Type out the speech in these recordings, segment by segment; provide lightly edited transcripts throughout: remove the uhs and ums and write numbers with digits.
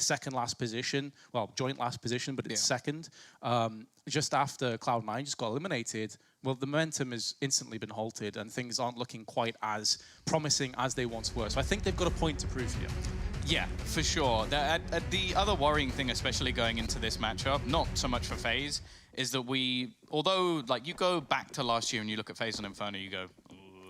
second last position, well, joint last position, but it's second. Just after Cloud9 just got eliminated, well, the momentum has instantly been halted and things aren't looking quite as promising as they once were. So I think they've got a point to prove here. Yeah, for sure. The other worrying thing, especially going into this matchup, not so much for FaZe, is that although like you go back to last year and you look at FaZe and Inferno, you go,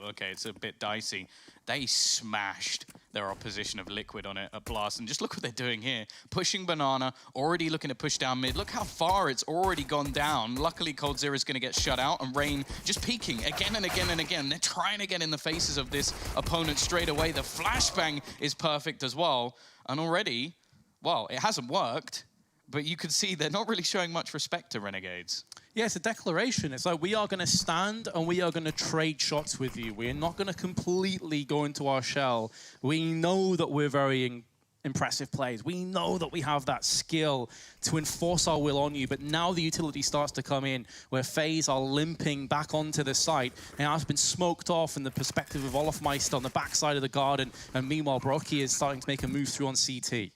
okay, it's a bit dicey. They smashed their opposition of Liquid on it at Blast. And just look what they're doing here. Pushing Banana, already looking to push down mid. Look how far it's already gone down. Luckily, coldzera is going to get shut out, and Rain just peeking again and again and again. They're trying to get in the faces of this opponent straight away. The flashbang is perfect as well. And already, well, it hasn't worked, but you could see they're not really showing much respect to Renegades. Yeah, it's a declaration. It's like, we are going to stand and we are going to trade shots with you. We're not going to completely go into our shell. We know that we're very impressive players. We know that we have that skill to enforce our will on you. But now the utility starts to come in, where FaZe are limping back onto the site. And has been smoked off in the perspective of Olofmeister on the backside of the garden. And meanwhile, Brocky is starting to make a move through on CT.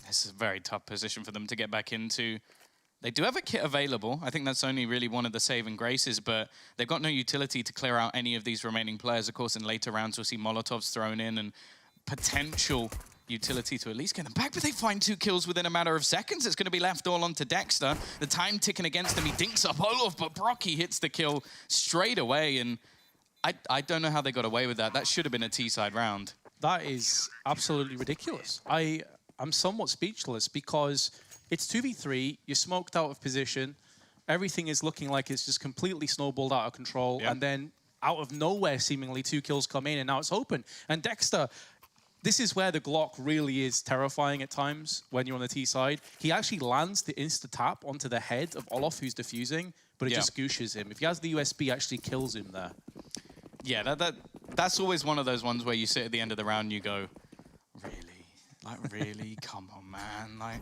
This is a very tough position for them to get back into. They do have a kit available. I think that's only really one of the saving graces, but they've got no utility to clear out any of these remaining players. Of course, in later rounds, we'll see Molotovs thrown in and potential utility to at least get them back, but they find 2 kills within a matter of seconds. It's going to be left all onto Dexter. The time ticking against him. He dinks up Olof, but Brocky hits the kill straight away, and I don't know how they got away with that. That should have been a T-side round. That is absolutely ridiculous. I'm somewhat speechless because it's 2v3, you're smoked out of position, everything is looking like it's just completely snowballed out of control, and then out of nowhere, seemingly, 2 kills come in, and now it's open. And Dexter, this is where the Glock really is terrifying at times when you're on the T side. He actually lands the insta-tap onto the head of Olof, who's defusing, but it just gooshes him. If he has the USB, it actually kills him there. Yeah, that's always one of those ones where you sit at the end of the round and you go, really? Like, really? Come on, man. Like,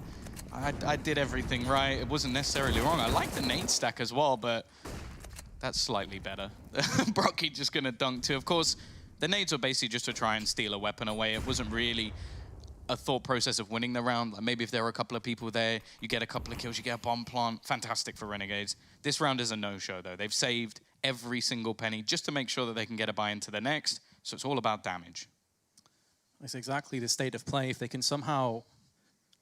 I did everything right. It wasn't necessarily wrong. I like the nade stack as well, but that's slightly better. Brocky just going to dunk too. Of course, the nades were basically just to try and steal a weapon away. It wasn't really a thought process of winning the round. Like, maybe if there were a couple of people there, you get a couple of kills, you get a bomb plant. Fantastic for Renegades. This round is a no-show, though. They've saved every single penny just to make sure that they can get a buy into the next. So it's all about damage. That's exactly the state of play. If they can somehow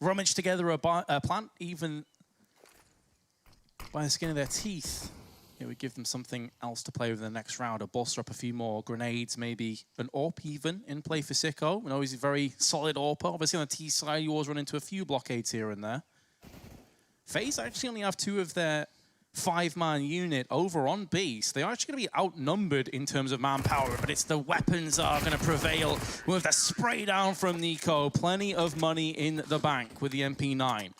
rummage together a plant, even by the skin of their teeth, it would give them something else to play with in the next round, or bolster up a few more grenades, maybe an AWP even in play for Sicko. You know, he's a very solid AWPer. Obviously on the T side, you always run into a few blockades here and there. FaZe actually only have 2 of their 5-man unit over on B, so they're actually going to be outnumbered in terms of manpower, but it's the weapons that are going to prevail with the spray down from Nico. Plenty of money in the bank with the MP9.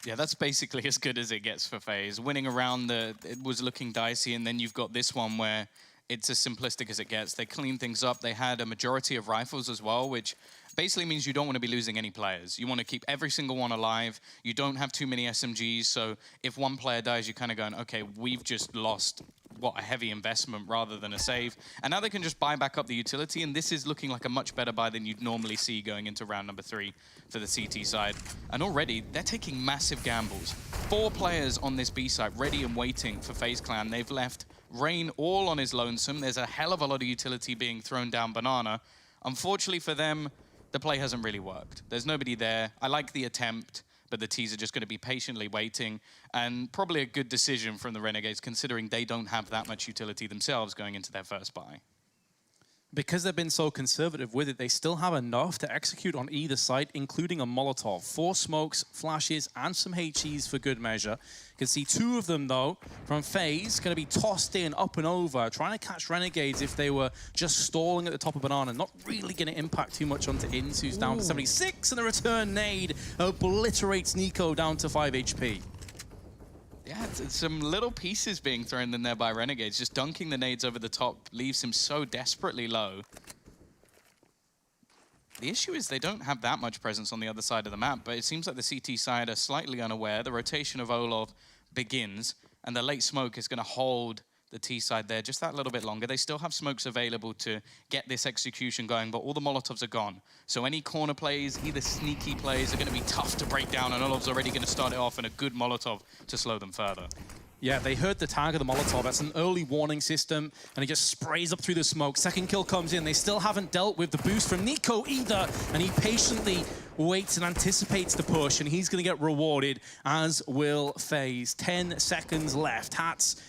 Yeah, that's basically as good as it gets for FaZe. Winning around it was looking dicey, and then you've got this one where it's as simplistic as it gets. They cleaned things up. They had a majority of rifles as well, which basically means you don't want to be losing any players. You want to keep every single one alive. You don't have too many SMGs, so if one player dies, you're kind of going, okay, we've just lost, what, a heavy investment rather than a save. And now they can just buy back up the utility, and this is looking like a much better buy than you'd normally see going into round number 3 for the CT side. And already, they're taking massive gambles. 4 players on this B side ready and waiting for FaZe Clan. They've left Rain all on his lonesome. There's a hell of a lot of utility being thrown down Banana. Unfortunately for them, the play hasn't really worked. There's nobody there. I like the attempt, but the T's are just going to be patiently waiting, and probably a good decision from the Renegades, considering they don't have that much utility themselves going into their first buy. Because they've been so conservative with it, they still have enough to execute on either side, including a Molotov. 4 smokes, flashes, and some HEs for good measure. You can see 2 of them, though, from FaZe, going to be tossed in, up and over, trying to catch Renegades if they were just stalling at the top of Banana, not really going to impact too much onto Inns, who's down to 76, and the return nade obliterates Nico down to 5 HP. Yeah, it's some little pieces being thrown in there by Renegades. Just dunking the nades over the top leaves him so desperately low. The issue is they don't have that much presence on the other side of the map, but it seems like the CT side are slightly unaware. The rotation of Olof begins, and the late smoke is going to hold the T side there just that little bit longer. They still have smokes available to get this execution going, but all the Molotovs are gone. So any corner plays, either sneaky plays, are going to be tough to break down, and Olov's already going to start it off in a good Molotov to slow them further. Yeah, they heard the tag of the Molotov. That's an early warning system, and he just sprays up through the smoke. Second kill comes in. They still haven't dealt with the boost from Nico either, and he patiently waits and anticipates the push, and he's going to get rewarded, as will FaZe. 10 seconds left. Hats,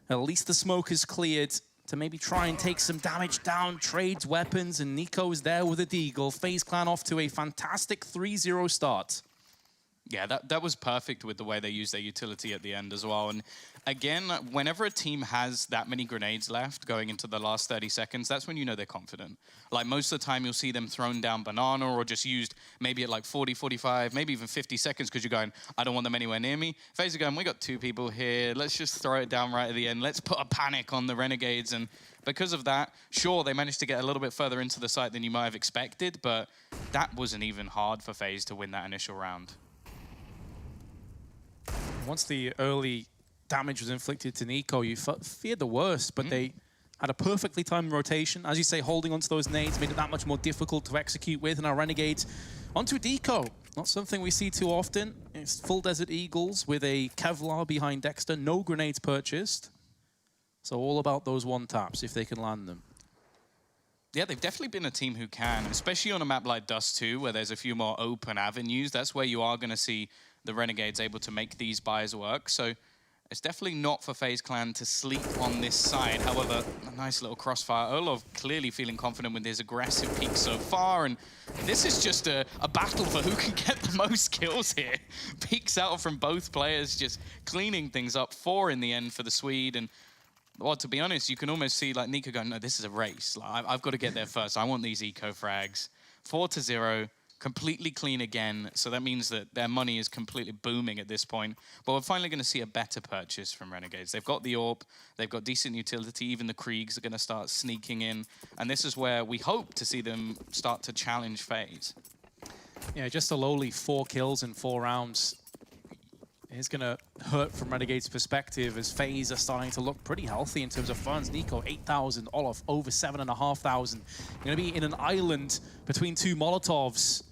at least the smoke is cleared to maybe try and take some damage down, trades weapons, and Nico is there with a deagle. FaZe Clan off to a fantastic 3-0 start. Yeah, that was perfect with the way they used their utility at the end as well. And again, whenever a team has that many grenades left going into the last 30 seconds, that's when you know they're confident. Like most of the time, you'll see them thrown down banana or just used maybe at like 40, 45, maybe even 50 seconds because you're going, I don't want them anywhere near me. FaZe are going, we got 2 people here. Let's just throw it down right at the end. Let's put a panic on the Renegades. And because of that, sure, they managed to get a little bit further into the site than you might have expected, but that wasn't even hard for FaZe to win that initial round. Once the early damage was inflicted to Nico, you feared the worst, but they had a perfectly timed rotation. As you say, holding onto those nades made it that much more difficult to execute with, and our Renegades onto a deco. Not something we see too often. It's full Desert Eagles with a Kevlar behind Dexter, no grenades purchased. So all about those one taps, if they can land them. Yeah, they've definitely been a team who can, especially on a map like Dust 2, where there's a few more open avenues. That's where you are going to see the Renegades able to make these buys work. So it's definitely not for FaZe Clan to sleep on this side. However, a nice little crossfire. Olov clearly feeling confident with his aggressive peak so far. And this is just a battle for who can get the most kills here. Peaks out from both players, just cleaning things up. 4 in the end for the Swede. And well, to be honest, you can almost see like Nico going, no, this is a race. Like, I've got to get there first. I want these eco frags. 4-0. Completely clean again, so that means that their money is completely booming at this point. But we're finally going to see a better purchase from Renegades. They've got the AWP, they've got decent utility, even the Kriegs are going to start sneaking in, and this is where we hope to see them start to challenge FaZe. Yeah, just a lowly 4 kills in 4 rounds is going to hurt from Renegades' perspective, as FaZe are starting to look pretty healthy in terms of funds. Nico, 8,000, Olaf, over 7,500. Going to be in an island between 2 Molotovs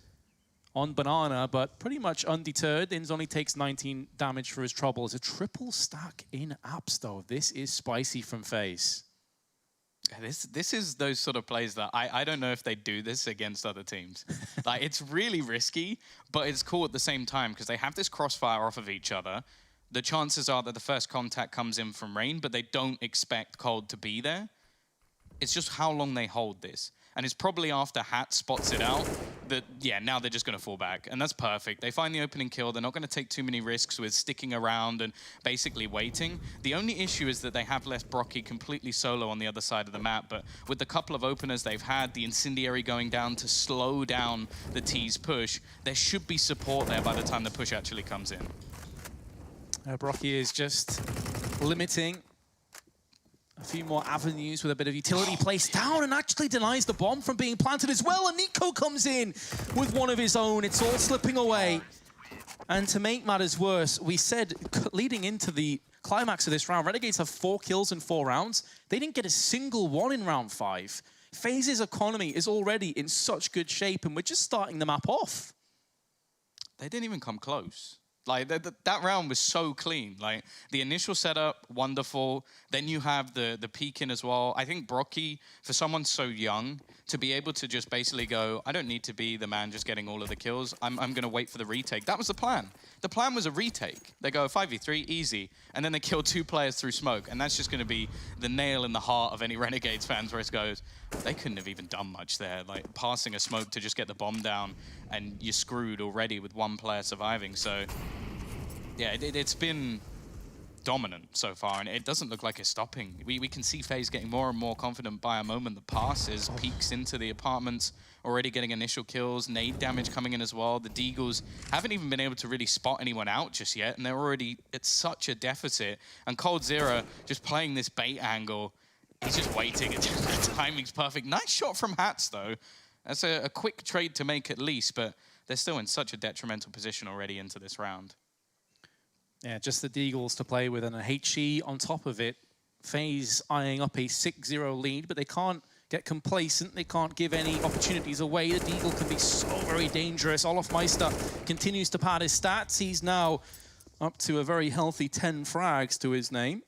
on Banana, but pretty much undeterred. Inns only takes 19 damage for his troubles. A triple stack in apps, though. This is spicy from FaZe. This is those sort of plays that I don't know if they do this against other teams. Like, it's really risky, but it's cool at the same time because they have this crossfire off of each other. The chances are that the first contact comes in from Rain, but they don't expect Cold to be there. It's just how long they hold this. And it's probably after Hat spots it out that, yeah, now they're just going to fall back. And that's perfect. They find the opening kill. They're not going to take too many risks with sticking around and basically waiting. The only issue is that they have left Brocky completely solo on the other side of the map. But with the couple of openers they've had, the Incendiary going down to slow down the T's push, there should be support there by the time the push actually comes in. Brocky is just limiting a few more avenues with a bit of utility placed down, and actually denies the bomb from being planted as well. And Nico comes in with one of his own. It's all slipping away. And to make matters worse, we said leading into the climax of this round, Renegades have 4 kills in 4 rounds. They didn't get a single one in round 5. FaZe's economy is already in such good shape, and we're just starting the map off. They didn't even come close. Like, that round was so clean. Like, the initial setup, wonderful. Then you have the peek in as well. I think Brocky, for someone so young, to be able to just basically go, I don't need to be the man just getting all of the kills. I'm going to wait for the retake. That was the plan. The plan was a retake. They go 5v3, easy. And then they kill 2 players through smoke. And that's just going to be the nail in the heart of any Renegades fans, where it goes, they couldn't have even done much there. Like, passing a smoke to just get the bomb down, and you're screwed already with 1 player surviving. So yeah, it's been dominant so far, and it doesn't look like it's stopping. We can see FaZe getting more and more confident by a moment that passes. Peeks into the apartments, already getting initial kills, nade damage coming in as well. The Deagles haven't even been able to really spot anyone out just yet, and they're already at such a deficit. And Cold Zero just playing this bait angle. He's just waiting. The timing's perfect. Nice shot from Hats, though. That's a quick trade to make at least, but they're still in such a detrimental position already into this round. Yeah, just the Deagles to play with, and a HE on top of it. FaZe eyeing up a 6-0 lead, but they can't get complacent. They can't give any opportunities away. The Deagle can be so very dangerous. Olofmeister continues to pad his stats. He's now up to a very healthy 10 frags to his name.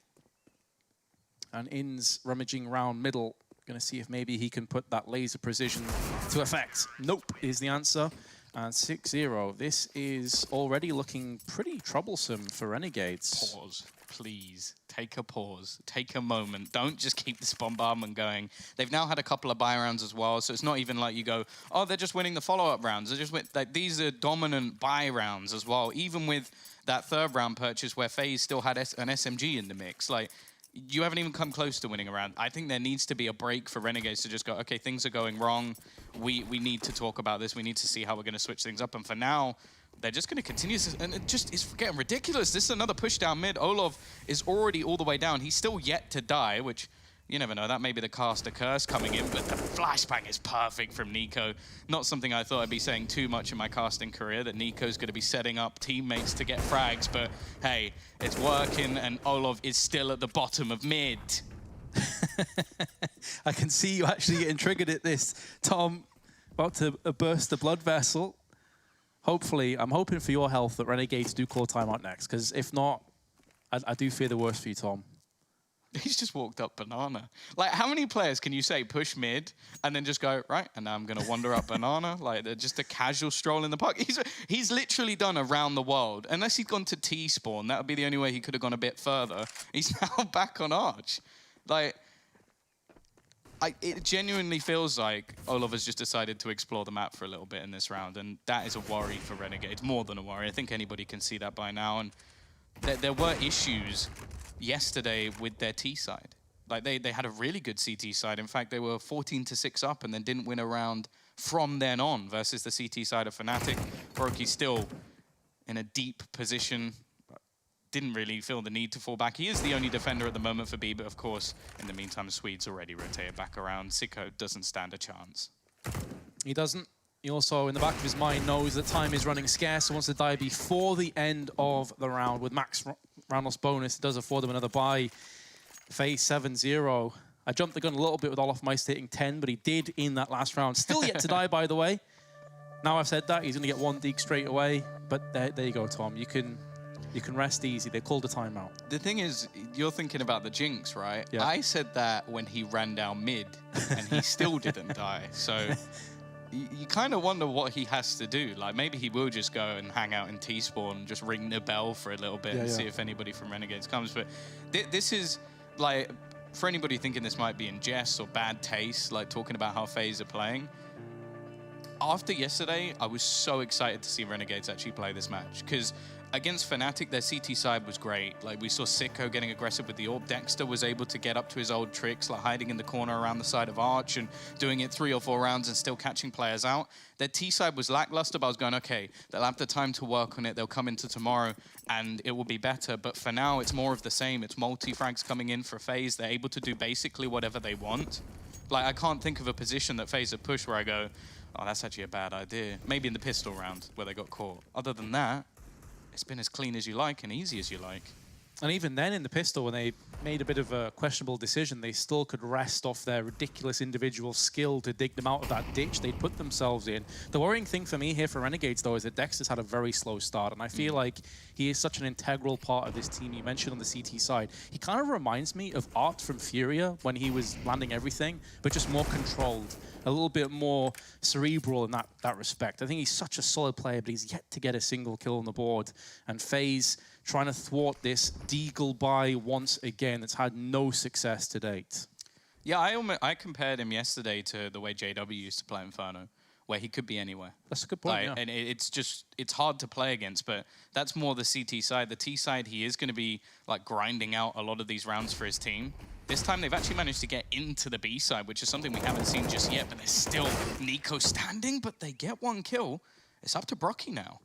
And In's rummaging round middle. Going to see if maybe he can put that laser precision to effect. Nope is the answer. And 6-0. This is already looking pretty troublesome for Renegades. Pause, please. Take a pause. Take a moment. Don't just keep this bombardment going. They've now had a couple of buy rounds as well, so it's not even like you go, oh, they're just winning the follow-up rounds. They're just like, these are dominant buy rounds as well, even with that third round purchase where FaZe still had an SMG in the mix. Like, you haven't even come close to winning a round. I think there needs to be a break for Renegades to just go, okay, things are going wrong. We need to talk about this. We need to see how we're going to switch things up. And for now, they're just going to continue this. And it just is getting ridiculous. This is another push down mid. Olov is already all the way down. He's still yet to die, which you never know. That may be the caster curse coming in, but the flashbang is perfect from Nico. Not something I thought I'd be saying too much in my casting career, that Nico's going to be setting up teammates to get frags, but hey, it's working, and Olov is still at the bottom of mid. I can see you actually getting triggered at this, Tom. About to burst the blood vessel. Hopefully, I'm hoping for your health that Renegades do call timeout next, because if not, I do fear the worst for you, Tom. He's just walked up banana. Like, how many players can you say push mid and then just go, right, and now I'm going to wander up banana? Like, they're just a casual stroll in the park. He's literally done around the world. Unless he'd gone to T-spawn, that would be the only way he could have gone a bit further. He's now back on Arch. Like, it genuinely feels like Olov has just decided to explore the map for a little bit in this round, and that is a worry for Renegades, more than a worry. I think anybody can see that by now, and there were issues yesterday with their T side. Like, they had a really good CT side. In fact, they were 14-6 up and then didn't win a round from then on versus the CT side of Fnatic. Broky still in a deep position, didn't really feel the need to fall back. He is the only defender at the moment for B, but of course, in the meantime, the Swedes already rotated back around. Sicko doesn't stand a chance. He doesn't. He also, in the back of his mind, knows that time is running scarce and wants to die before the end of the round. With max round loss bonus, it does afford them another buy. FaZe 7-0. I jumped the gun a little bit with Olofmeister hitting 10, but he did in that last round. Still yet to die, by the way. Now I've said that, he's going to get one deke straight away. But there you go, Tom. You can rest easy. They called a timeout. The thing is, you're thinking about the jinx, right? Yeah. I said that when he ran down mid, and he still didn't die. So you kind of wonder what he has to do. Like, maybe he will just go and hang out in T-spawn and just ring the bell for a little bit and see if anybody from Renegades comes. But this is, like, for anybody thinking this might be in jest or bad taste, like talking about how FaZe are playing, after yesterday, I was so excited to see Renegades actually play this match, because against Fnatic, their CT side was great. Like, we saw Sicko getting aggressive with the orb. Dexter was able to get up to his old tricks, like hiding in the corner around the side of Arch and doing it 3 or 4 rounds and still catching players out. Their T side was lackluster, but I was going, okay, they'll have the time to work on it. They'll come into tomorrow and it will be better. But for now, it's more of the same. It's multi-frags coming in for FaZe. They're able to do basically whatever they want. Like, I can't think of a position that FaZe have pushed where I go, oh, that's actually a bad idea. Maybe in the pistol round where they got caught. Other than that, it's been as clean as you like and easy as you like. And even then in the pistol, when they made a bit of a questionable decision, they still could rest off their ridiculous individual skill to dig them out of that ditch they'd put themselves in. The worrying thing for me here for Renegades, though, is that Dexter's had a very slow start, and I feel like he is such an integral part of this team. You mentioned on the CT side, he kind of reminds me of Art from Furia when he was landing everything, but just more controlled, a little bit more cerebral in that respect. I think he's such a solid player, but he's yet to get a single kill on the board. And FaZe trying to thwart this Deagle buy once again. It's had no success to date. Yeah, I compared him yesterday to the way JW used to play Inferno, where he could be anywhere. That's a good point, yeah. And it's hard to play against, but that's more the CT side. The T side, he is going to be like grinding out a lot of these rounds for his team. This time they've actually managed to get into the B side, which is something we haven't seen just yet, but there's still Nico standing, but they get one kill. It's up to Brocky now.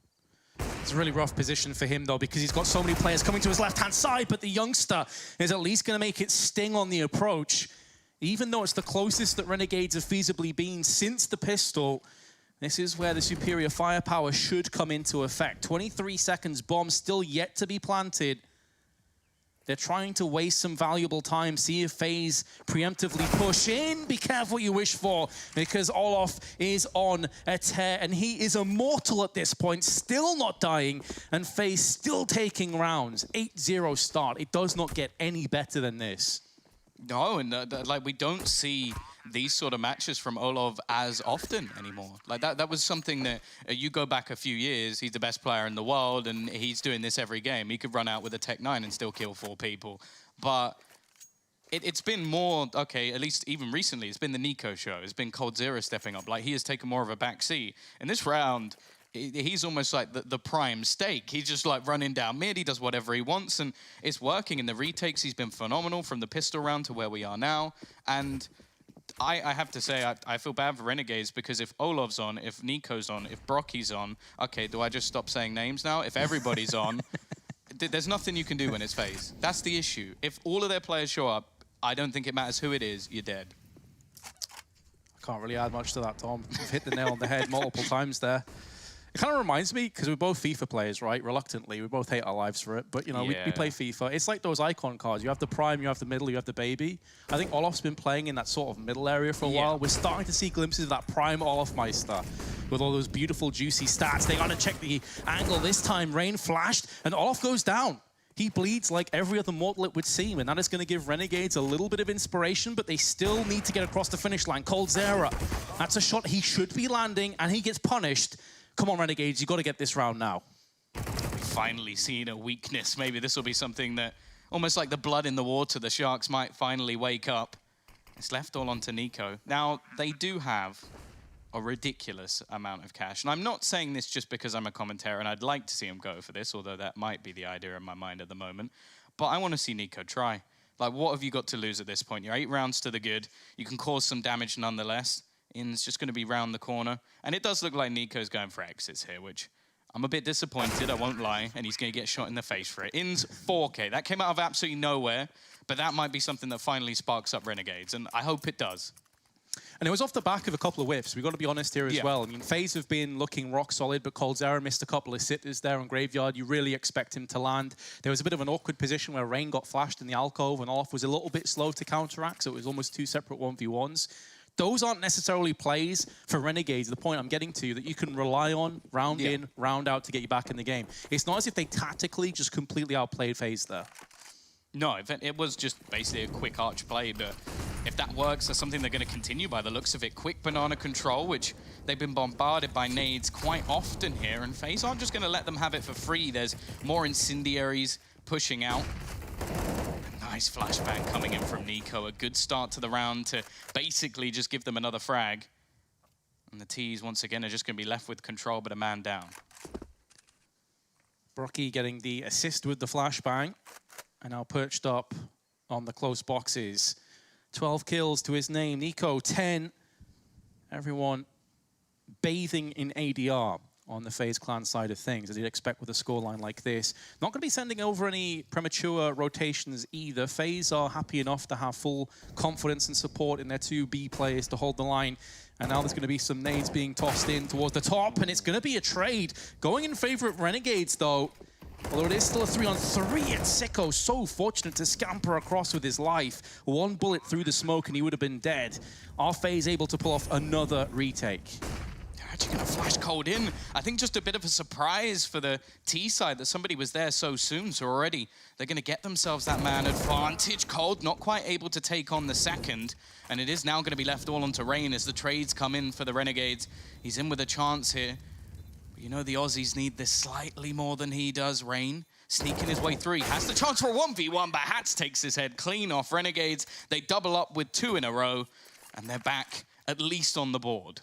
It's a really rough position for him, though, because he's got so many players coming to his left-hand side, but the youngster is at least going to make it sting on the approach. Even though it's the closest that Renegades have feasibly been since the pistol, this is where the superior firepower should come into effect. 23 seconds, bomb still yet to be planted. They're trying to waste some valuable time, see if FaZe preemptively push in. Be careful what you wish for, because Olof is on a tear, and he is immortal at this point, still not dying, and FaZe still taking rounds. 8-0 start. It does not get any better than this. No, and like we don't see these sort of matches from Olof as often anymore. Like that was something that you go back a few years, he's the best player in the world and he's doing this every game. He could run out with a Tech 9 and still kill 4 people. But it's been more, okay, at least even recently, it's been the Nico show. It's been coldzera stepping up. Like he has taken more of a back seat. In this round, he's almost like the prime stake. He's just like running down mid. He does whatever he wants, and it's working. In the retakes, he's been phenomenal from the pistol round to where we are now. And I have to say, I feel bad for Renegades, because if Olof's on, if Nico's on, if Brocky's on, okay, do I just stop saying names now? If everybody's on, there's nothing you can do when it's FaZe. That's the issue. If all of their players show up, I don't think it matters who it is, you're dead. I can't really add much to that, Tom. You've hit the nail on the head multiple times there. It kind of reminds me, because we're both FIFA players, right? Reluctantly, we both hate our lives for it. But, you know, we play FIFA. It's like those icon cards. You have the prime, you have the middle, you have the baby. I think Olof's been playing in that sort of middle area for a while. We're starting to see glimpses of that prime Olofmeister with all those beautiful, juicy stats. They got to check the angle this time. Rain flashed, and Olof goes down. He bleeds like every other mortal it would seem, and that is going to give Renegades a little bit of inspiration, but they still need to get across the finish line. coldzera, that's a shot he should be landing, and he gets punished. Come on, Renegades, you got to get this round now. We've finally seen a weakness. Maybe this will be something that, almost like the blood in the water, the Sharks might finally wake up. It's left all onto Nico. Now, they do have a ridiculous amount of cash. And I'm not saying this just because I'm a commentator and I'd like to see him go for this, although that might be the idea in my mind at the moment. But I want to see Nico try. Like, what have you got to lose at this point? You're 8 rounds to the good. You can cause some damage nonetheless. In's just going to be round the corner. And it does look like Nico's going for exits here, which I'm a bit disappointed, I won't lie. And he's going to get shot in the face for it. In's 4K. That came out of absolutely nowhere. But that might be something that finally sparks up Renegades. And I hope it does. And it was off the back of a couple of whiffs. We've got to be honest here as well. I mean, FaZe have been looking rock solid, but coldzera missed a couple of sitters there on Graveyard. You really expect him to land. There was a bit of an awkward position where Rain got flashed in the alcove, and Olof was a little bit slow to counteract, so it was almost 2 separate 1v1s. Those aren't necessarily plays for Renegades, the point I'm getting to, that you can rely on round in, round out to get you back in the game. It's not as if they tactically just completely outplayed FaZe there. No, it was just basically a quick arch play, but if that works, that's something they're going to continue by the looks of it. Quick banana control, which they've been bombarded by nades quite often here, and FaZe aren't just going to let them have it for free. There's more incendiaries pushing out. Nice flashbang coming in from Nico. A good start to the round to basically just give them another frag. And the T's, once again, are just going to be left with control, but a man down. Brocky getting the assist with the flashbang, and now perched up on the close boxes. 12 kills to his name. Nico, 10. Everyone bathing in ADR on the FaZe clan side of things, as you'd expect with a scoreline like this. Not going to be sending over any premature rotations either. FaZe are happy enough to have full confidence and support in their 2 B players to hold the line. And now there's going to be some nades being tossed in towards the top, and it's going to be a trade. Going in favor of Renegades, though. Although it is still a 3-on-3, and Sicko so fortunate to scamper across with his life. 1 bullet through the smoke and he would have been dead. Are FaZe able to pull off another retake? They're actually going to flash cold in. I think just a bit of a surprise for the T side that somebody was there so soon. So already they're going to get themselves that man advantage. Cold not quite able to take on the second. And it is now going to be left all onto Rain as the trades come in for the Renegades. He's in with a chance here. You know, the Aussies need this slightly more than he does. Rain sneaking his way through. He has the chance for a 1v1, but Hats takes his head clean off. Renegades, they double up with 2 in a row, and they're back at least on the board.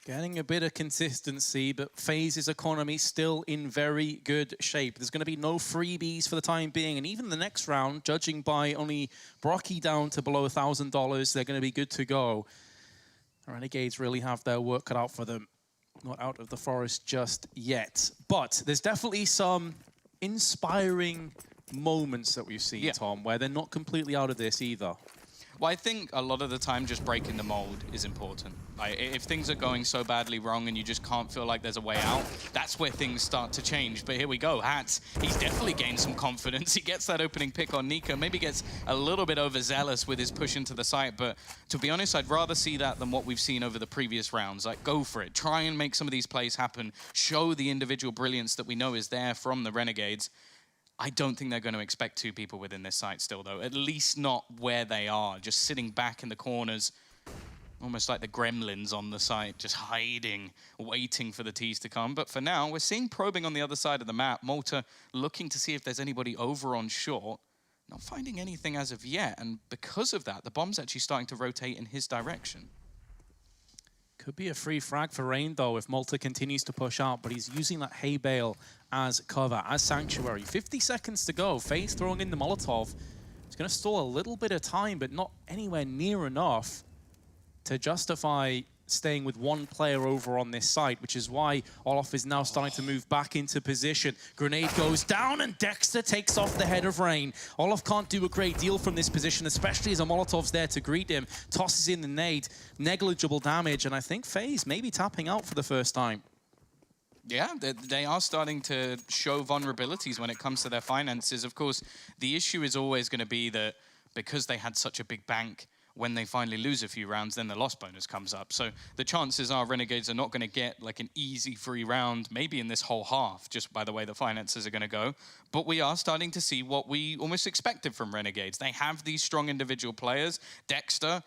Getting a bit of consistency, but FaZe's economy still in very good shape. There's going to be no freebies for the time being, and even the next round, judging by only Brocky down to below $1,000, they're going to be good to go. The Renegades really have their work cut out for them. Not out of the forest just yet. But there's definitely some inspiring moments that we've seen, Tom, where they're not completely out of this either. Well, I think a lot of the time just breaking the mold is important. Like, if things are going so badly wrong and you just can't feel like there's a way out, that's where things start to change. But here we go, Hats, he's definitely gained some confidence. He gets that opening pick on Nico, maybe gets a little bit overzealous with his push into the site, but to be honest, I'd rather see that than what we've seen over the previous rounds. Like, go for it. Try and make some of these plays happen. Show the individual brilliance that we know is there from the Renegades. I don't think they're going to expect 2 people within this site still, though. At least not where they are, just sitting back in the corners, almost like the gremlins on the site, just hiding, waiting for the T's to come. But for now, we're seeing probing on the other side of the map. Malta looking to see if there's anybody over on short. Not finding anything as of yet, and because of that, the bomb's actually starting to rotate in his direction. Could be a free frag for Rain, though, if Malta continues to push out, but he's using that hay bale as cover, as sanctuary. 50 seconds to go. FaZe throwing in the Molotov. It's going to stall a little bit of time, but not anywhere near enough to justify staying with one player over on this side, which is why Olof is now starting to move back into position. Grenade goes down, and Dexter takes off the head of Rain. Olof can't do a great deal from this position, especially as a Molotov's there to greet him. Tosses in the nade, negligible damage, and I think FaZe maybe tapping out for the first time. Yeah, they are starting to show vulnerabilities when it comes to their finances. Of course, the issue is always going to be that because they had such a big bank, when they finally lose a few rounds, then the loss bonus comes up. So the chances are Renegades are not going to get like an easy free round, maybe in this whole half, just by the way the finances are going to go. But we are starting to see what we almost expected from Renegades. They have these strong individual players. Dexter,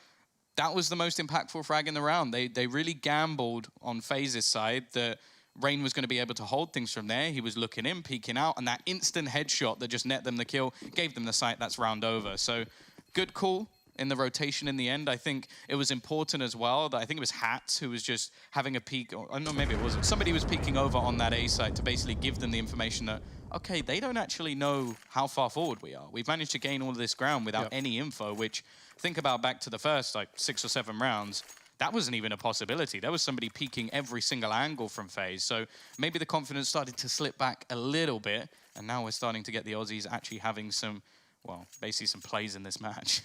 that was the most impactful frag in the round. They really gambled on FaZe's side that Rain was going to be able to hold things from there. He was looking in, peeking out, and that instant headshot that just net them the kill, gave them the site. That's round over. So good call in the rotation in the end. I think it was important as well that I think it was Hats who was just having a peek, or no, maybe it wasn't. Somebody was peeking over on that A site to basically give them the information that, okay, they don't actually know how far forward we are. We've managed to gain all of this ground without any info, which, think about back to the first like 6 or 7 rounds, that wasn't even a possibility. There was somebody peeking every single angle from FaZe. So maybe the confidence started to slip back a little bit, and now we're starting to get the Aussies actually having some, well, basically some plays in this match.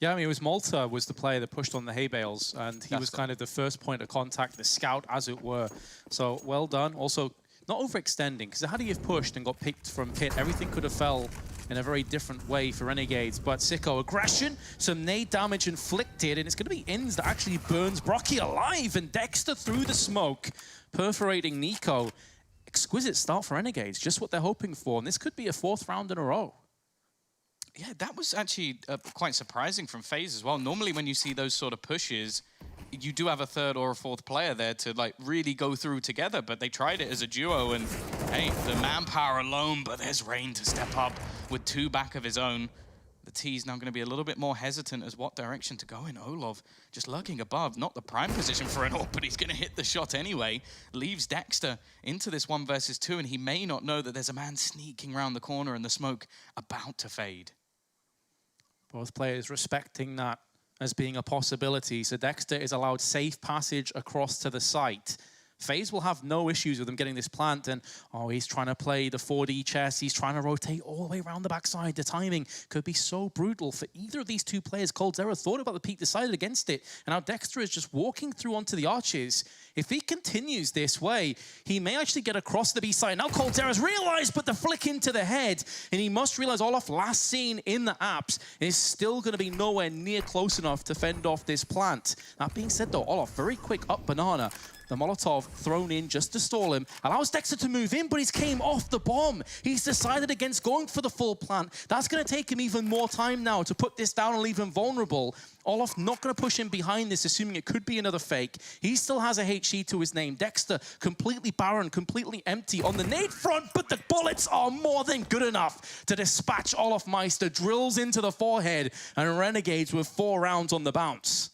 Yeah, I mean, it was Malta was the player that pushed on the hay bales, and he was kind of the first point of contact, the scout, as it were. So, well done. Also, not overextending, because had he have pushed and got picked from pit, everything could have fell in a very different way for Renegades. But Sicko, aggression, some nade damage inflicted, and it's going to be Inns that actually burns Brocky alive, and Dexter through the smoke, perforating Nico. Exquisite start for Renegades, just what they're hoping for, and this could be a 4th round in a row. Yeah, that was actually quite surprising from FaZe as well. Normally when you see those sort of pushes, you do have a 3rd or a 4th player there to like really go through together, but they tried it as a duo, and hey, the manpower alone, but there's Rain to step up with 2 back of his own. The T's now going to be a little bit more hesitant as what direction to go in. Olov just lurking above, not the prime position for an AWP, but he's going to hit the shot anyway. Leaves Dexter into this 1 versus 2, and he may not know that there's a man sneaking around the corner and the smoke about to fade. Both players respecting that as being a possibility. So Dexter is allowed safe passage across to the site. FaZe will have no issues with him getting this plant, and oh, he's trying to play the 4D chess, he's trying to rotate all the way around the backside. The timing could be so brutal for either of these 2 players. coldzera thought about the peak, decided against it, and now Dexter is just walking through onto the arches. If he continues this way, he may actually get across the B side. Now coldzera's realized, but the flick into the head, and he must realize Olof, last seen in the apps, is still going to be nowhere near close enough to fend off this plant. That being said though, Olof, very quick up banana. The Molotov thrown in just to stall him. Allows Dexter to move in, but he's came off the bomb. He's decided against going for the full plant. That's going to take him even more time now to put this down and leave him vulnerable. Olof not going to push him behind this, assuming it could be another fake. He still has a HE to his name. Dexter completely barren, completely empty on the nade front, but the bullets are more than good enough to dispatch Olof Meister. Drills into the forehead, and Renegades with 4 rounds on the bounce.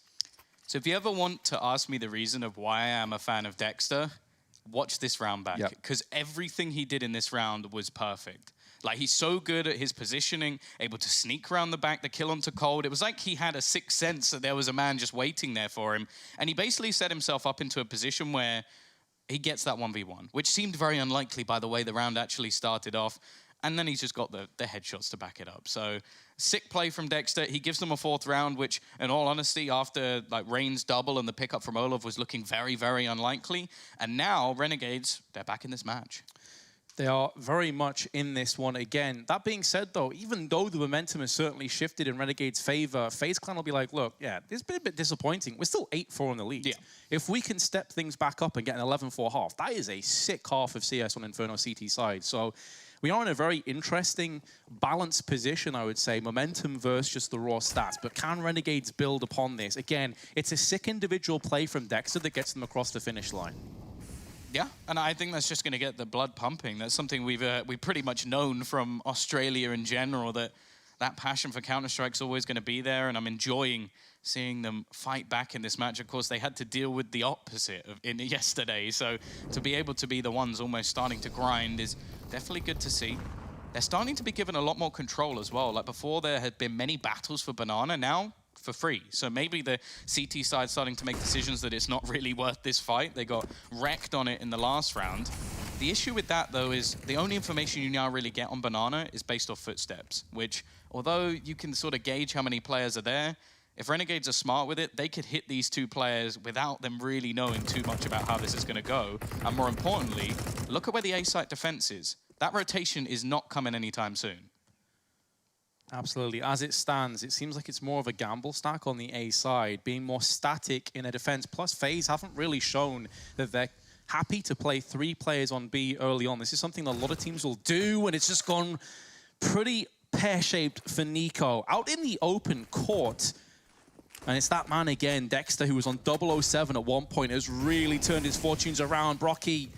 So if you ever want to ask me the reason of why I am a fan of Dexter, watch this round back. Because everything he did in this round was perfect. Like, he's so good at his positioning, able to sneak around the back, the kill onto Cold. It was like he had a 6th sense that there was a man just waiting there for him. And he basically set himself up into a position where he gets that 1v1, which seemed very unlikely by the way the round actually started off. and then he's just got the headshots to back it up. So sick play from Dexter. He gives them a 4th round, which, in all honesty, after like Rain's double and the pickup from Olaf was looking very, very unlikely. And now Renegades, they're back in this match. They are very much in this one again. That being said, though, even though the momentum has certainly shifted in Renegade's favor, FaZe Clan will be like, look, yeah, this has been a bit disappointing. We're still 8-4 in the lead. Yeah. If we can step things back up and get an 11-4 half, that is a sick half of CS on Inferno CT side. So we are in a very interesting, balanced position, I would say. Momentum versus just the raw stats. But can Renegades build upon this? Again, it's a sick individual play from Dexter that gets them across the finish line. Yeah, and I think that's just going to get the blood pumping. That's something we've pretty much known from Australia in general, that passion for Counter-Strike's always going to be there, and I'm enjoying seeing them fight back in this match. Of course, they had to deal with the opposite in yesterday, so to be able to be the ones almost starting to grind is definitely good to see. They're starting to be given a lot more control as well. Like before, there had been many battles for Banana, now for free. So maybe the CT side starting to make decisions that it's not really worth this fight. They got wrecked on it in the last round. The issue with that, though, is the only information you now really get on Banana is based off footsteps, which, although you can sort of gauge how many players are there, if Renegades are smart with it, they could hit these 2 players without them really knowing too much about how this is going to go. And more importantly, look at where the A-site defense is. That rotation is not coming anytime soon. Absolutely. As it stands, it seems like it's more of a gamble stack on the A side, being more static in a defense. Plus, FaZe haven't really shown that they're happy to play 3 players on B early on. This is something that a lot of teams will do, and it's just gone pretty pear-shaped for Nico. Out in the open court, and it's that man again, Dexter, who was on 007 at one point, has really turned his fortunes around. Brocky,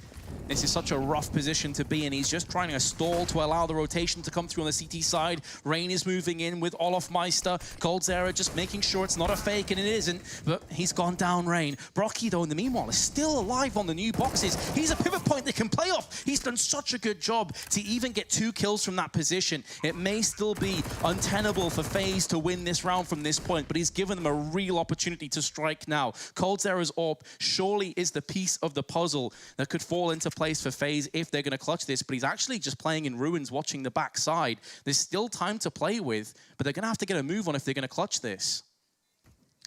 this is such a rough position to be in. He's just trying to stall to allow the rotation to come through on the CT side. Rain is moving in with Olaf Meister. Coldzera just making sure it's not a fake, and it isn't. But he's gone down, Rain. Brocky, though, in the meanwhile, is still alive on the new boxes. He's a pivot point they can play off. He's done such a good job to even get 2 kills from that position. It may still be untenable for FaZe to win this round from this point, but he's given them a real opportunity to strike now. Coldzera's AWP surely is the piece of the puzzle that could fall into place for FaZe if they're going to clutch this, but he's actually just playing in ruins, watching the backside. There's still time to play with, but they're going to have to get a move on if they're going to clutch this.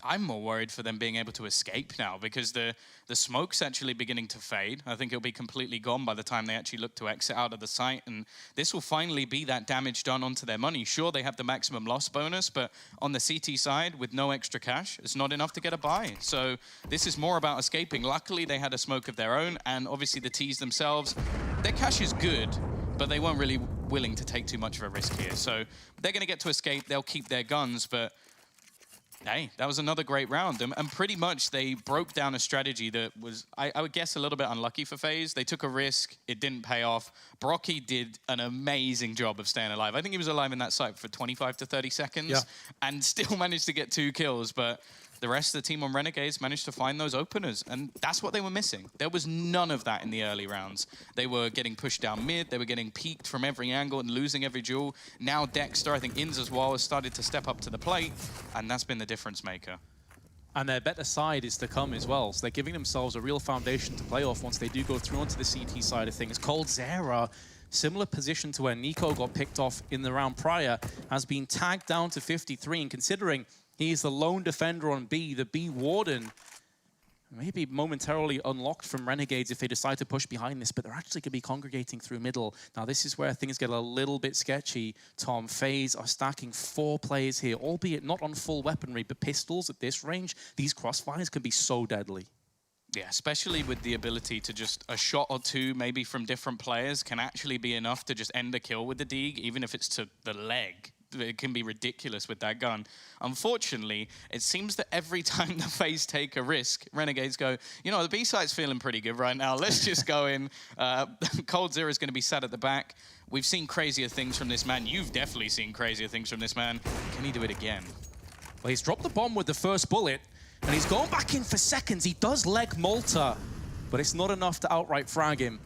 I'm more worried for them being able to escape now because the smoke's actually beginning to fade. I think it'll be completely gone by the time they actually look to exit out of the site, and this will finally be that damage done onto their money. Sure, they have the maximum loss bonus, but on the CT side, with no extra cash, it's not enough to get a buy. So this is more about escaping. Luckily, they had a smoke of their own, and obviously the T's themselves, their cash is good, but they weren't really willing to take too much of a risk here. So they're going to get to escape. They'll keep their guns, but hey, that was another great round. And pretty much they broke down a strategy that was, I would guess, a little bit unlucky for FaZe. They took a risk. It didn't pay off. Brocky did an amazing job of staying alive. I think he was alive in that site for 25 to 30 seconds and still managed to get 2 kills. But the rest of the team on Renegades managed to find those openers, and that's what they were missing. There was none of that in the early rounds. They were getting pushed down mid, they were getting peaked from every angle and losing every duel. Now Dexter, I think Inz as well, has started to step up to the plate, and that's been the difference maker. And their better side is to come as well, so they're giving themselves a real foundation to play off once they do go through onto the CT side of things. Coldzera, similar position to where Nico got picked off in the round prior, has been tagged down to 53, and considering he's the lone defender on B, the B Warden, maybe momentarily unlocked from Renegades if they decide to push behind this, but they're actually going to be congregating through middle. Now, this is where things get a little bit sketchy. Tom, FaZe are stacking 4 players here, albeit not on full weaponry, but pistols at this range. These crossfires can be so deadly. Yeah, especially with the ability to just a shot or 2, maybe from different players, can actually be enough to just end a kill with the Deeg, even if it's to the leg. It can be ridiculous with that gun. Unfortunately, it seems that every time the FaZe take a risk, Renegades go, you know, the B site's feeling pretty good right now. Let's just go in. Coldzera is going to be sat at the back. We've seen crazier things from this man. You've definitely seen crazier things from this man. Can he do it again? Well, he's dropped the bomb with the first bullet, and he's going back in for seconds. He does leg Malta, but it's not enough to outright frag him.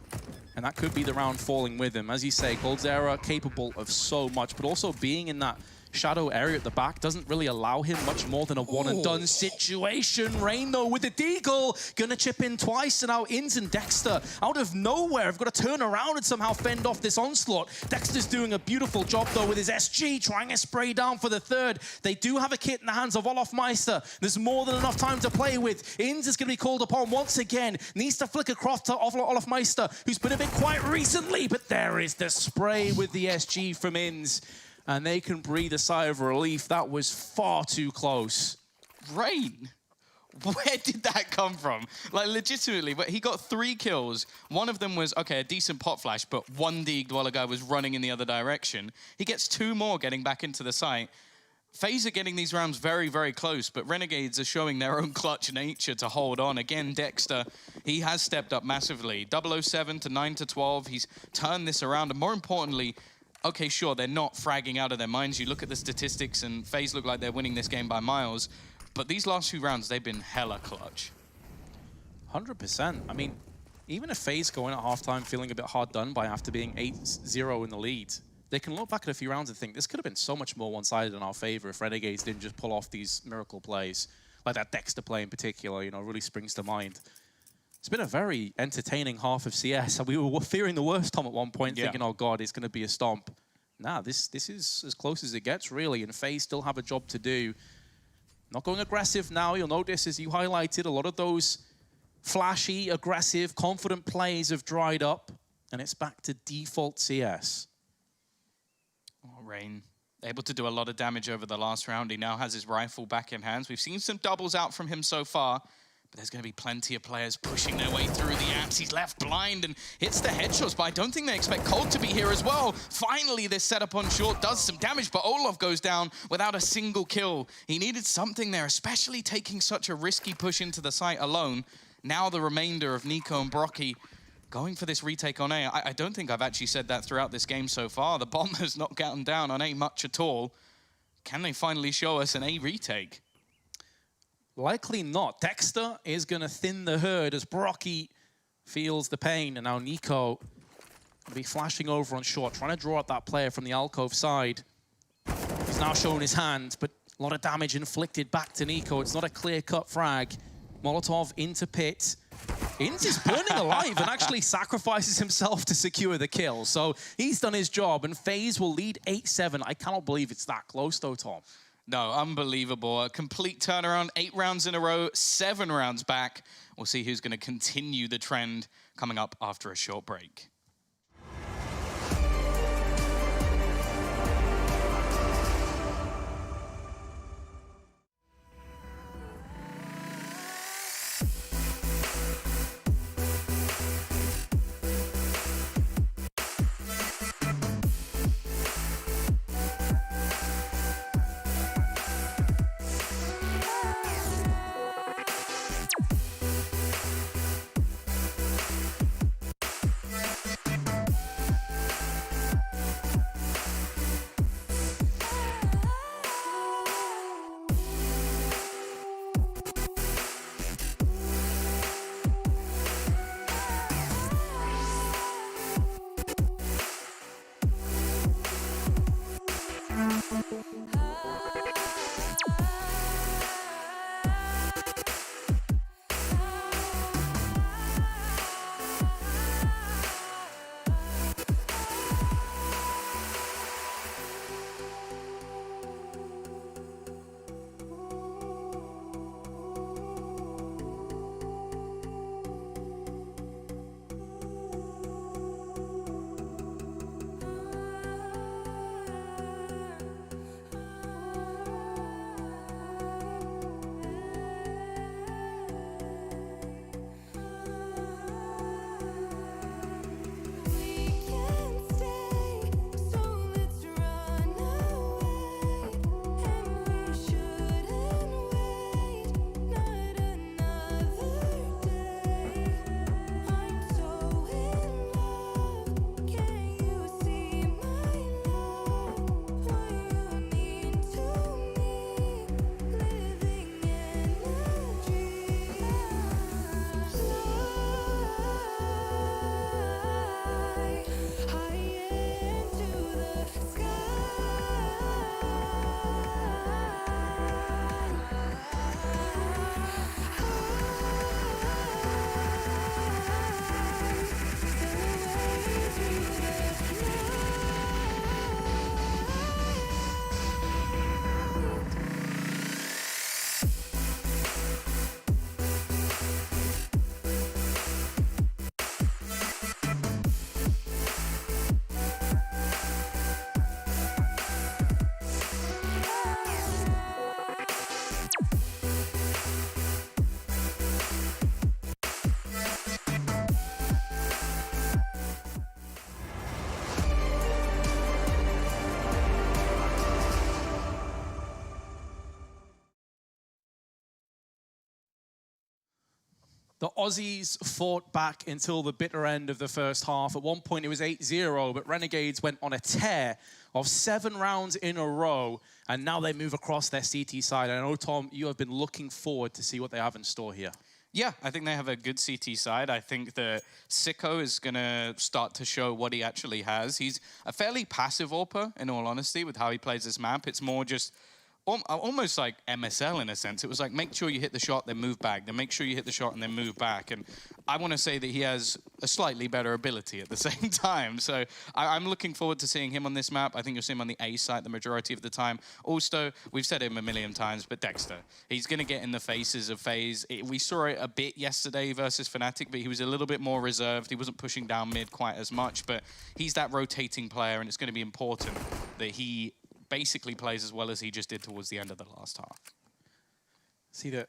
And that could be the round falling with him. As you say, Coldzera capable of so much, but also being in that shadow area at the back doesn't really allow him much more than a one-and-done situation. Rain, though, with the deagle, gonna chip in twice, and now Inns and Dexter, out of nowhere, have got to turn around and somehow fend off this onslaught. Dexter's doing a beautiful job, though, with his SG, trying to spray down for the third. They do have a kit in the hands of Olofmeister. There's more than enough time to play with. Inns is gonna be called upon once again. Needs to flick across to Olofmeister, who's been a bit quiet recently, but there is the spray with the SG from Inns. And they can breathe a sigh of relief. That was far too close. Rain? Where did that come from? Like, legitimately, but he got 3 kills. One of them was, okay, a decent pot flash, but one deagged while a guy was running in the other direction. He gets 2 more getting back into the site. FaZe are getting these rounds very, very close, but Renegades are showing their own clutch nature to hold on. Again, Dexter, he has stepped up massively. 007 to 9 to 12. He's turned this around, and more importantly, okay, sure, they're not fragging out of their minds. You look at the statistics, and FaZe look like they're winning this game by miles. But these last few rounds, they've been hella clutch. 100%. I mean, even if FaZe go in at halftime feeling a bit hard done by after being 8-0 in the lead, they can look back at a few rounds and think, this could have been so much more one-sided in our favor if Renegades didn't just pull off these miracle plays. Like that Dexter play in particular, you know, really springs to mind. It's been a very entertaining half of CS. We were fearing the worst, Tom, at one point, thinking, oh God, it's going to be a stomp. Nah, this is as close as it gets, really, and FaZe still have a job to do. Not going aggressive now. You'll notice, as you highlighted, a lot of those flashy, aggressive, confident plays have dried up, and it's back to default CS. Oh, Rain, able to do a lot of damage over the last round. He now has his rifle back in hands. We've seen some doubles out from him so far, but there's going to be plenty of players pushing their way through the apps. He's left blind and hits the headshots, but I don't think they expect Cold to be here as well. Finally, this setup on short does some damage, but Olof goes down without a single kill. He needed something there, especially taking such a risky push into the site alone. Now the remainder of Nico and Brocky going for this retake on A. I don't think I've actually said that throughout this game so far. The bomb has not gotten down on A much at all. Can they finally show us an A retake? Likely not. Dexter is going to thin the herd as Brocky feels the pain. And now Nico will be flashing over on short, trying to draw out that player from the alcove side. He's now shown his hand, but a lot of damage inflicted back to Nico. It's not a clear-cut frag. Molotov into pit. Inns is burning alive and actually sacrifices himself to secure the kill. So he's done his job, and FaZe will lead 8-7. I cannot believe it's that close, though, Tom. No, unbelievable. A complete turnaround, 8 rounds in a row, 7 rounds back. We'll see who's going to continue the trend coming up after a short break. The Aussies fought back until the bitter end of the first half. At one point, it was 8-0, but Renegades went on a tear of 7 rounds in a row, and now they move across their CT side. I know, Tom, you have been looking forward to see what they have in store here. Yeah, I think they have a good CT side. I think that Sicko is going to start to show what he actually has. He's a fairly passive AWPer, in all honesty, with how he plays this map. It's more just almost like MSL in a sense. It was like, make sure you hit the shot, then move back. Then make sure you hit the shot and then move back. And I want to say that he has a slightly better ability at the same time. So I'm looking forward to seeing him on this map. I think you'll see him on the A site the majority of the time. Also, we've said him a million times, but Dexter. He's going to get in the faces of FaZe. We saw it a bit yesterday versus Fnatic, but he was a little bit more reserved. He wasn't pushing down mid quite as much, but he's that rotating player, and it's going to be important that he basically plays as well as he just did towards the end of the last half. See that,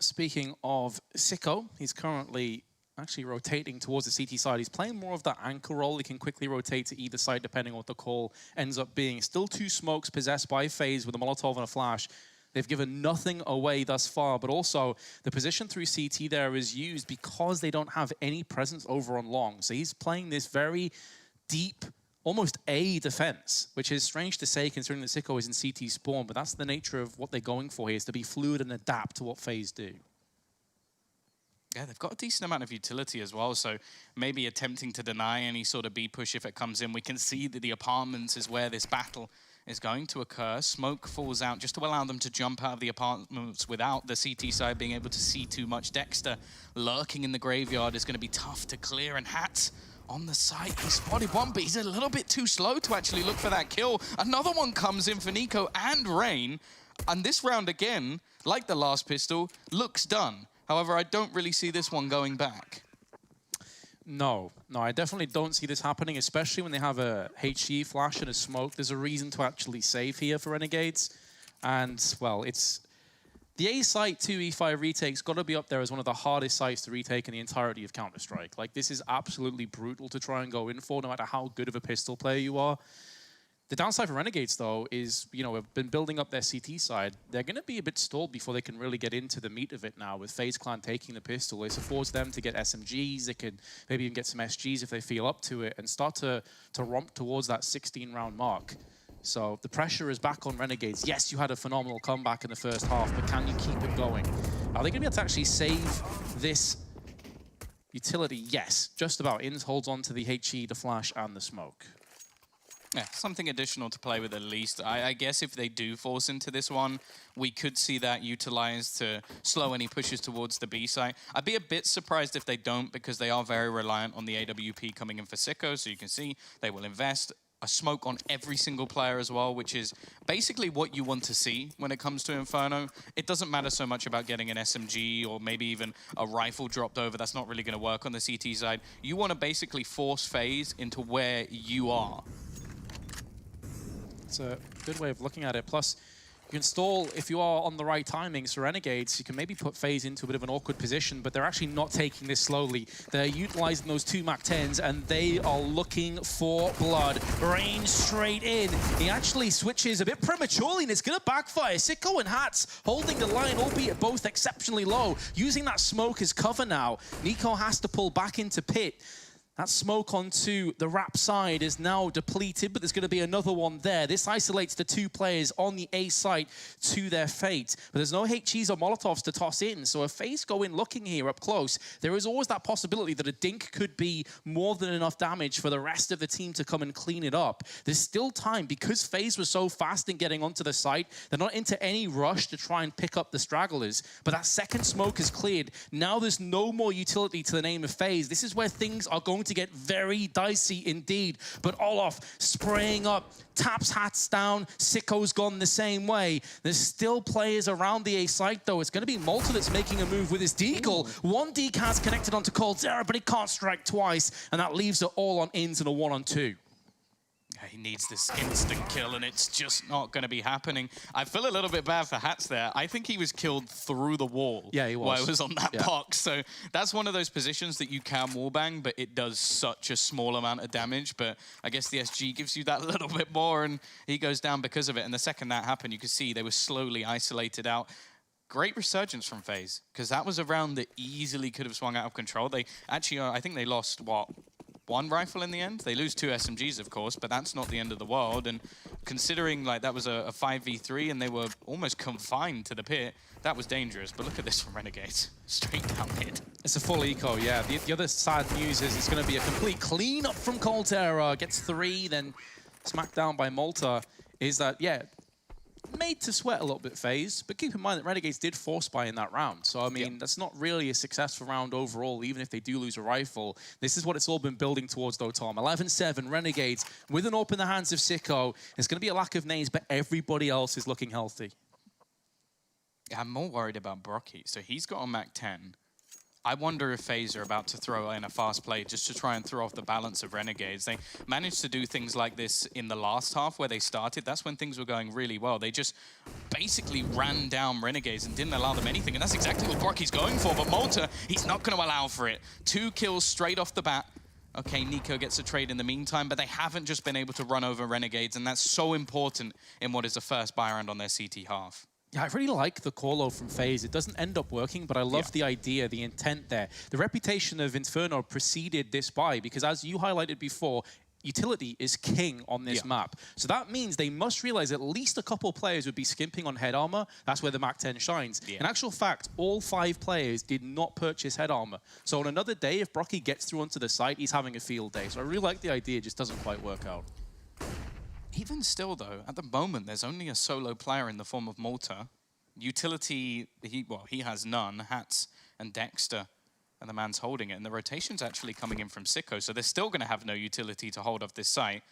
speaking of Sicko, he's currently actually rotating towards the CT side. He's playing more of that anchor role. He can quickly rotate to either side depending on what the call ends up being. Still 2 smokes possessed by FaZe with a Molotov and a flash. They've given nothing away thus far, but also the position through CT there is used because they don't have any presence over on long. So he's playing this very deep, almost A defense, which is strange to say considering that Sicko is in CT spawn, but that's the nature of what they're going for here, is to be fluid and adapt to what FaZe do. Yeah, they've got a decent amount of utility as well, so maybe attempting to deny any sort of B push if it comes in. We can see that the apartments is where this battle is going to occur. Smoke falls out just to allow them to jump out of the apartments without the CT side being able to see too much. Dexter lurking in the graveyard is going to be tough to clear, and Hats on the site, he spotted one, but he's a little bit too slow to actually look for that kill. Another one comes in for Nico and Rain, and this round again, like the last pistol, looks done. However, I don't really see this one going back. No, I definitely don't see this happening, especially when they have a HE flash and a smoke. There's a reason to actually save here for Renegades. And, well, it's... The A site 2E5 retake's got to be up there as one of the hardest sites to retake in the entirety of Counter-Strike. Like, this is absolutely brutal to try and go in for, no matter how good of a pistol player you are. The downside for Renegades, though, is, you know, have been building up their CT side. They're going to be a bit stalled before they can really get into the meat of it now. With FaZe Clan taking the pistol, it affords them to get SMGs. They could maybe even get some SGs if they feel up to it and start to romp towards that 16-round mark. So the pressure is back on Renegades. Yes, you had a phenomenal comeback in the first half, but can you keep it going? Are they going to be able to actually save this utility? Yes, just about. Inns holds on to the HE, the flash, and the smoke. Yeah, something additional to play with at least. I guess if they do force into this one, we could see that utilized to slow any pushes towards the B site. I'd be a bit surprised if they don't, because they are very reliant on the AWP coming in for Sicko, so you can see they will invest a smoke on every single player as well, which is basically what you want to see when it comes to Inferno. It doesn't matter so much about getting an SMG or maybe even a rifle dropped over. That's not really going to work on the CT side. You want to basically force FaZe into where you are. It's a good way of looking at it. Plus, you can stall, if you are on the right timings for Renegades, you can maybe put FaZe into a bit of an awkward position, but they're actually not taking this slowly. They're utilizing those 2 MAC-10s, and they are looking for blood. Rain straight in. He actually switches a bit prematurely, and it's going to backfire. Sicko and Hats holding the line, albeit both exceptionally low. Using that smoke as cover now. Nico has to pull back into pit. That smoke onto the wrap side is now depleted, but there's going to be another one there. This isolates the 2 players on the A site to their fate. But there's no HEs or Molotovs to toss in, so if FaZe go in looking here up close, there is always that possibility that a dink could be more than enough damage for the rest of the team to come and clean it up. There's still time, because FaZe was so fast in getting onto the site, they're not into any rush to try and pick up the stragglers. But that second smoke is cleared. Now there's no more utility to the name of FaZe. This is where things are going to get very dicey indeed. But Olof spraying up, taps Hats down. Sicko's gone the same way. There's still players around the A site, though. It's going to be Malta that's making a move with his deagle. One deke has connected onto coldzera, but he can't strike twice, and that leaves it all on Inns and a 1-on-2. He needs this instant kill, and it's just not going to be happening. I feel a little bit bad for Hats there. I think he was killed through the wall. Yeah, he was. While he was on that box. So that's one of those positions that you can wallbang, but it does such a small amount of damage. But I guess the SG gives you that little bit more, and he goes down because of it. And the second that happened, you could see they were slowly isolated out. great resurgence from FaZe, because that was a round that easily could have swung out of control. They actually, I think they lost, what, 1 rifle in the end? They lose 2 SMGs, of course, but that's not the end of the world. And considering like that was a 5v3 and they were almost confined to the pit, that was dangerous. But look at this from Renegades, straight down mid. It's a full eco, yeah. The other sad news is it's going to be a complete clean-up from Colterra. Gets 3, then smacked down by Malta. Is that, yeah, made to sweat a little bit, FaZe, but keep in mind that Renegades did force buy in that round. So, I mean, that's not really a successful round overall, even if they do lose a rifle. This is what it's all been building towards, though, Tom. 11-7, Renegades, with an AWP in the hands of Sicko. There's going to be a lack of names, but everybody else is looking healthy. Yeah, I'm more worried about Brocky. So he's got a Mac 10. I wonder if FaZe are about to throw in a fast play just to try and throw off the balance of Renegades. They managed to do things like this in the last half where they started. That's when things were going really well. They just basically ran down Renegades and didn't allow them anything. And that's exactly what Brocky's going for. But Malta, he's not going to allow for it. 2 kills straight off the bat. Okay, Nico gets a trade in the meantime, but they haven't just been able to run over Renegades. And that's so important in what is the first buy round on their CT half. Yeah, I really like the call-out from FaZe. It doesn't end up working, but I love the idea, the intent there. The reputation of Inferno preceded this buy because, as you highlighted before, utility is king on this map. So that means they must realize at least a couple players would be skimping on head armor. That's where the Mac 10 shines. In actual fact, all 5 players did not purchase head armor. So on another day, if Brocky gets through onto the site, he's having a field day. So I really like the idea, it just doesn't quite work out. Even still, though, at the moment, there's only a solo player in the form of Malta. Utility, he has none. Hats and Dexter, and the man's holding it. And the rotation's actually coming in from Sicko, so they're still going to have no utility to hold off this site.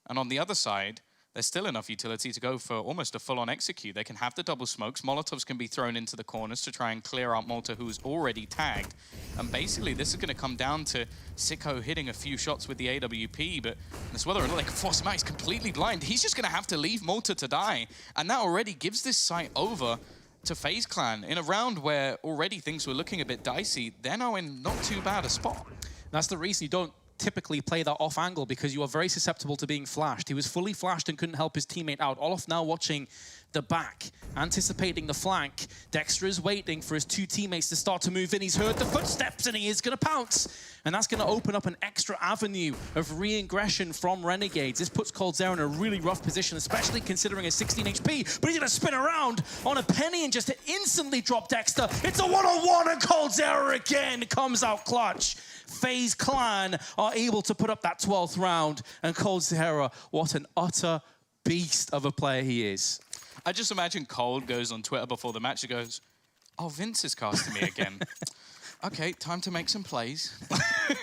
And on the other side, there's still enough utility to go for almost a full-on execute. They can have the double smokes. Molotovs can be thrown into the corners to try and clear out Malta, who's already tagged. And basically, this is going to come down to Sicko hitting a few shots with the AWP, but it's whether or not they can force him out. He's completely blind. He's just going to have to leave Malta to die. And that already gives this site over to FaZe Clan. In a round where already things were looking a bit dicey, they're now in not too bad a spot. That's the reason you don't typically play that off angle, because you are very susceptible to being flashed. He was fully flashed and couldn't help his teammate out. Olof now watching the back, anticipating the flank. Dexter is waiting for his 2 teammates to start to move in. He's heard the footsteps and he is going to pounce. And that's going to open up an extra avenue of re-ingression from Renegades. This puts Coldzera in a really rough position, especially considering a 16 HP. But he's going to spin around on a penny and just instantly drop Dexter. It's a one-on-one and Coldzera again comes out clutch. FaZe Clan are able to put up that 12th round. And Coldzera, what an utter beast of a player he is. I just imagine Cold goes on Twitter before the match and goes, "Oh, Vince is casting me again." Okay, time to make some plays.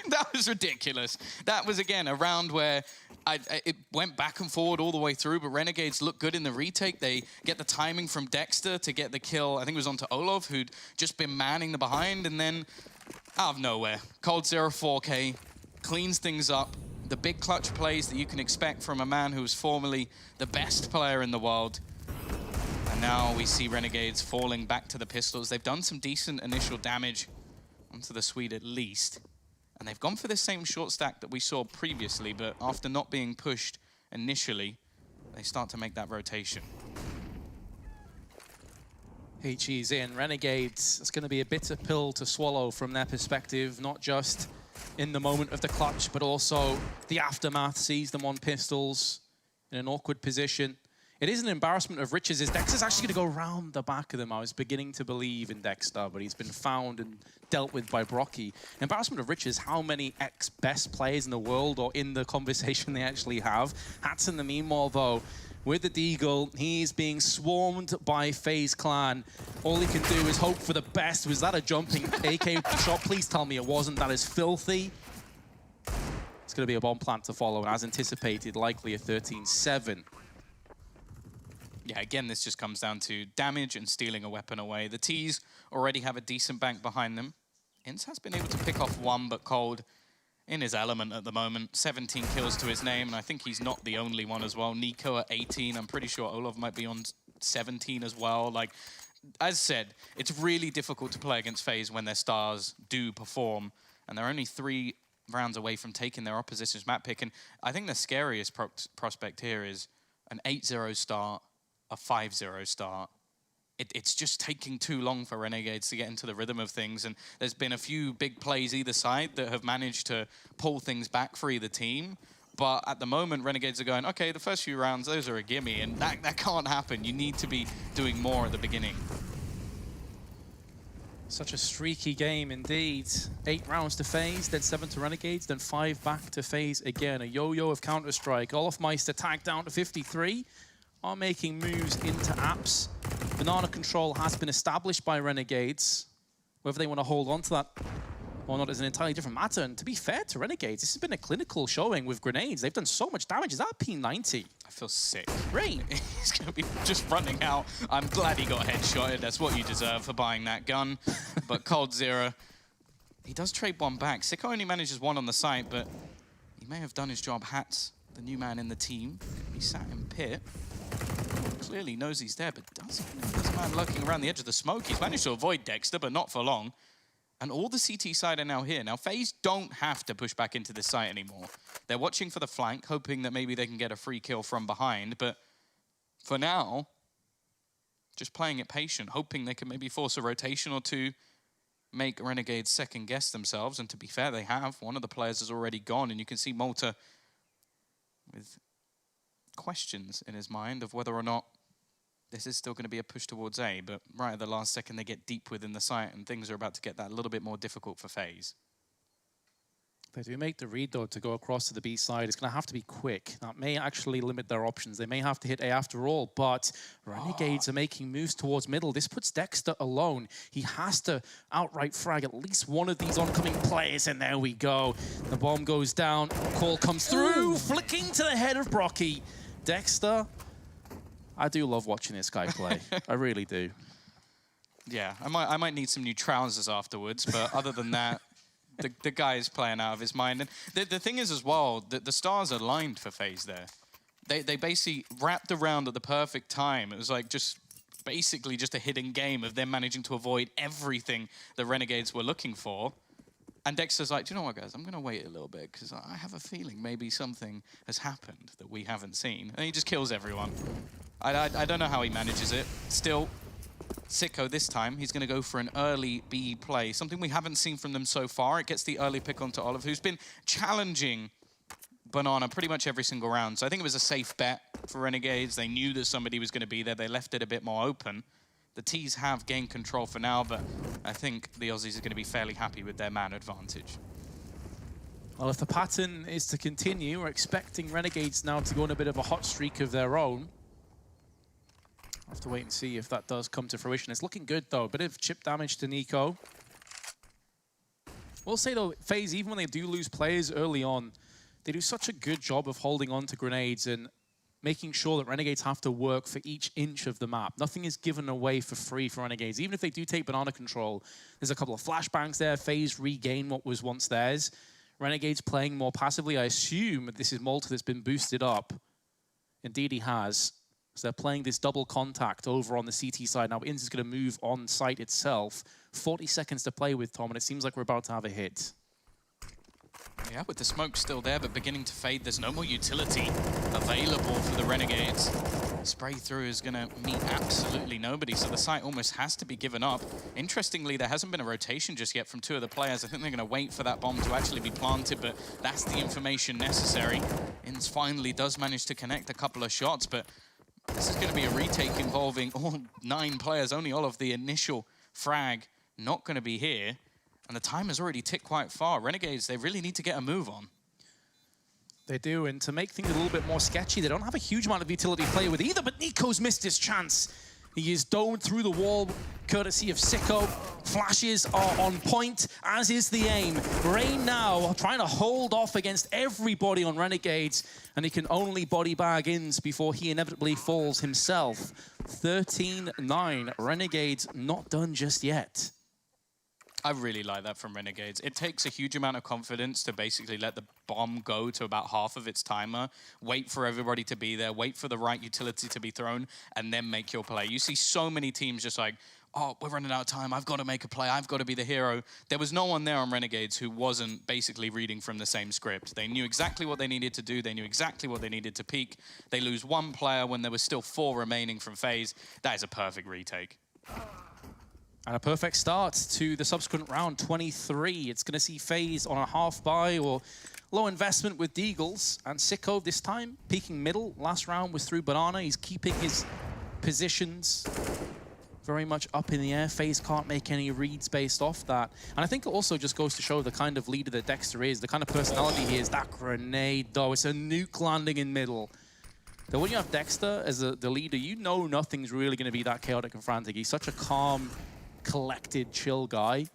That was ridiculous. That was, again, a round where it went back and forward all the way through, but Renegades looked good in the retake. They get the timing from Dexter to get the kill. I think it was onto Olov, who'd just been manning the behind, and then out of nowhere, Coldzera 4K cleans things up. The big clutch plays that you can expect from a man who was formerly the best player in the world. And now we see Renegades falling back to the pistols. They've done some decent initial damage onto the Swede at least. And they've gone for the same short stack that we saw previously, but after not being pushed initially, they start to make that rotation. HE's in. Renegades, it's going to be a bitter pill to swallow from their perspective, not just in the moment of the clutch, but also the aftermath sees them on pistols in an awkward position. It is an embarrassment of riches. Dexter's actually going to go round the back of them. I was beginning to believe in Dexter, but he's been found and dealt with by Brocky. Embarrassment of riches, how many ex-best players in the world or in the conversation they actually have. Hats in the meanwhile, though, with the Deagle, he's being swarmed by FaZe Clan. All he can do is hope for the best. Was that a jumping AK shot? Please tell me it wasn't. That is filthy. It's going to be a bomb plant to follow, and as anticipated, likely a 13-7. Yeah, again, this just comes down to damage and stealing a weapon away. The T's already have a decent bank behind them. Ince has been able to pick off 1, but Cold in his element at the moment. 17 kills to his name, and I think he's not the only one as well. Nico at 18. I'm pretty sure Olov might be on 17 as well. Like, as said, it's really difficult to play against FaZe when their stars do perform, and they're only 3 rounds away from taking their opposition's map pick. And I think the scariest prospect here is an 8-0 start, a 5-0 start, it's just taking too long for Renegades to get into the rhythm of things. And there's been a few big plays either side that have managed to pull things back for either team. But at the moment, Renegades are going, okay, the first few rounds, those are a gimme, and that can't happen. You need to be doing more at the beginning. Such a streaky game indeed. 8 rounds to FaZe, then 7 to Renegades, then 5 back to FaZe again. A yo-yo of Counter-Strike. Olofmeister tagged down to 53. Are making moves into apps. Banana control has been established by Renegades. Whether they want to hold on to that or not is an entirely different matter. And to be fair to Renegades, this has been a clinical showing with grenades. They've done so much damage. Is that a P90? I feel sick. Rain. He's going to be just running out. I'm glad he got headshotted. That's what you deserve for buying that gun. But Cold Zero, he does trade one back. Sicko only manages one on the site, but he may have done his job. Hats, the new man in the team, he sat in pit. Clearly knows he's there, but doesn't know this man lurking around the edge of the smoke. He's managed to avoid Dexter, but not for long. And all the CT side are now here. Now, FaZe don't have to push back into this site anymore. They're watching for the flank, hoping that maybe they can get a free kill from behind. But for now, just playing it patient, hoping they can maybe force a rotation or two, make Renegades second guess themselves. And to be fair, they have. One of the players has already gone, and you can see Malta with questions in his mind of whether or not this is still going to be a push towards A, but right at the last second they get deep within the site and things are about to get that a little bit more difficult for FaZe. They do make the read though to go across to the B side. It's going to have to be quick. That may actually limit their options. They may have to hit A after all, but Renegades are making moves towards middle. This puts Dexter alone. He has to outright frag at least one of these oncoming players, and there we go. The bomb goes down, call comes through, flicking to the head of Brocky. Dexter, I do love watching this guy play. I really do. Yeah, I might need some new trousers afterwards, but other than that, the guy is playing out of his mind. And the thing is as well, the stars are aligned for FaZe there. They basically wrapped around at the perfect time. It was like basically just a hidden game of them managing to avoid everything the Renegades were looking for. And Dexter's like, do you know what, guys? I'm going to wait a little bit because I have a feeling maybe something has happened that we haven't seen. And he just kills everyone. I don't know how he manages it. Still, Sicko this time, he's going to go for an early B play. Something we haven't seen from them so far. It gets the early pick onto Olive, who's been challenging Banana pretty much every single round. So I think it was a safe bet for Renegades. They knew that somebody was going to be there. They left it a bit more open. The T's have gained control for now, but I think the Aussies are going to be fairly happy with their man advantage. Well, if the pattern is to continue, we're expecting Renegades now to go on a bit of a hot streak of their own. I'll have to wait and see if that does come to fruition. It's looking good, though. A bit of chip damage to Nico. We'll say, though, FaZe, even when they do lose players early on, they do such a good job of holding on to grenades and making sure that Renegades have to work for each inch of the map. Nothing is given away for free for Renegades. Even if they do take banana control, there's a couple of flashbangs there. FaZe regain what was once theirs. Renegades playing more passively. I assume this is Malta that's been boosted up. Indeed, he has. So they're playing this double contact over on the CT side. Now, Inns is going to move on site itself. 40 seconds to play with, Tom, and it seems like we're about to have a hit. Yeah, with the smoke still there, but beginning to fade. There's no more utility available for the Renegades. Spray through is going to meet absolutely nobody, so the site almost has to be given up. Interestingly, there hasn't been a rotation just yet from two of the players. I think they're going to wait for that bomb to actually be planted, but that's the information necessary. Inns finally does manage to connect a couple of shots, but this is going to be a retake involving all 9 players. Only all of the initial frag not going to be here. And the time has already ticked quite far. Renegades, they really need to get a move on. They do, and to make things a little bit more sketchy, they don't have a huge amount of utility play with either, but Nico's missed his chance. He is domed through the wall, courtesy of Sicko. Flashes are on point, as is the aim. Rain now trying to hold off against everybody on Renegades, and he can only body bag Inns before he inevitably falls himself. 13-9, Renegades not done just yet. I really like that from Renegades. It takes a huge amount of confidence to basically let the bomb go to about half of its timer, wait for everybody to be there, wait for the right utility to be thrown, and then make your play. You see so many teams just like, oh, we're running out of time, I've got to make a play, I've got to be the hero. There was no one there on Renegades who wasn't basically reading from the same script. They knew exactly what they needed to do, they knew exactly what they needed to peak. They lose one player when there was still 4 remaining from FaZe. That is a perfect retake. And a perfect start to the subsequent round, 23. It's going to see FaZe on a half buy or low investment with Deagles. And Sicko this time peeking middle. Last round was through Banana. He's keeping his positions very much up in the air. FaZe can't make any reads based off that. And I think it also just goes to show the kind of leader that Dexter is, the kind of personality he is. That grenade, though, it's a nuke landing in middle. That when you have Dexter as the leader, you know nothing's really going to be that chaotic and frantic. He's such a calm, collected, chill guy.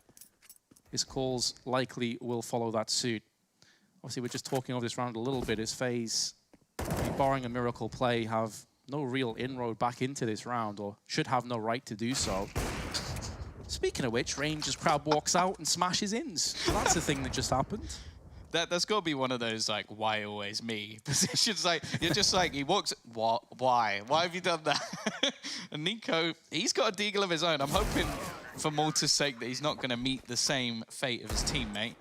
His calls likely will follow that suit. Obviously, we're just talking over this round a little bit as FaZe, barring a miracle play, have no real inroad back into this round, or should have no right to do so. Speaking of which, Ranger's crowd walks out and smashes ins. So that's the thing that just happened. That's got to be one of those, like, why always me positions. Like, you're just like, he walks, what? Why? Why have you done that? And Nico, he's got a deagle of his own. I'm hoping, for Malta's sake, that he's not going to meet the same fate of his teammate.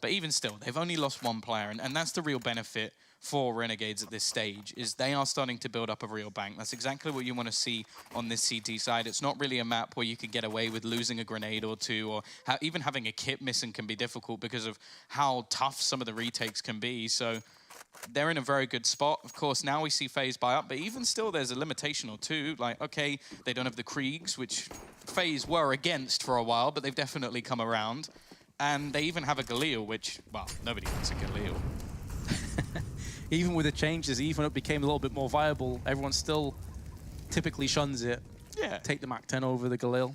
But even still, they've only lost one player, and that's the real benefit for Renegades at this stage, is they are starting to build up a real bank. That's exactly what you want to see on this CT side. It's not really a map where you can get away with losing a grenade or two, or even having a kit missing can be difficult because of how tough some of the retakes can be. So they're in a very good spot. Of course, now we see FaZe buy up, but even still, there's a limitation or two. Like, okay, they don't have the Kriegs, which FaZe were against for a while, but they've definitely come around. And they even have a Galil, which, well, nobody wants a Galil. Even with the changes, even it became a little bit more viable, everyone still typically shuns it. Yeah. Take the Mac 10 over the Galil.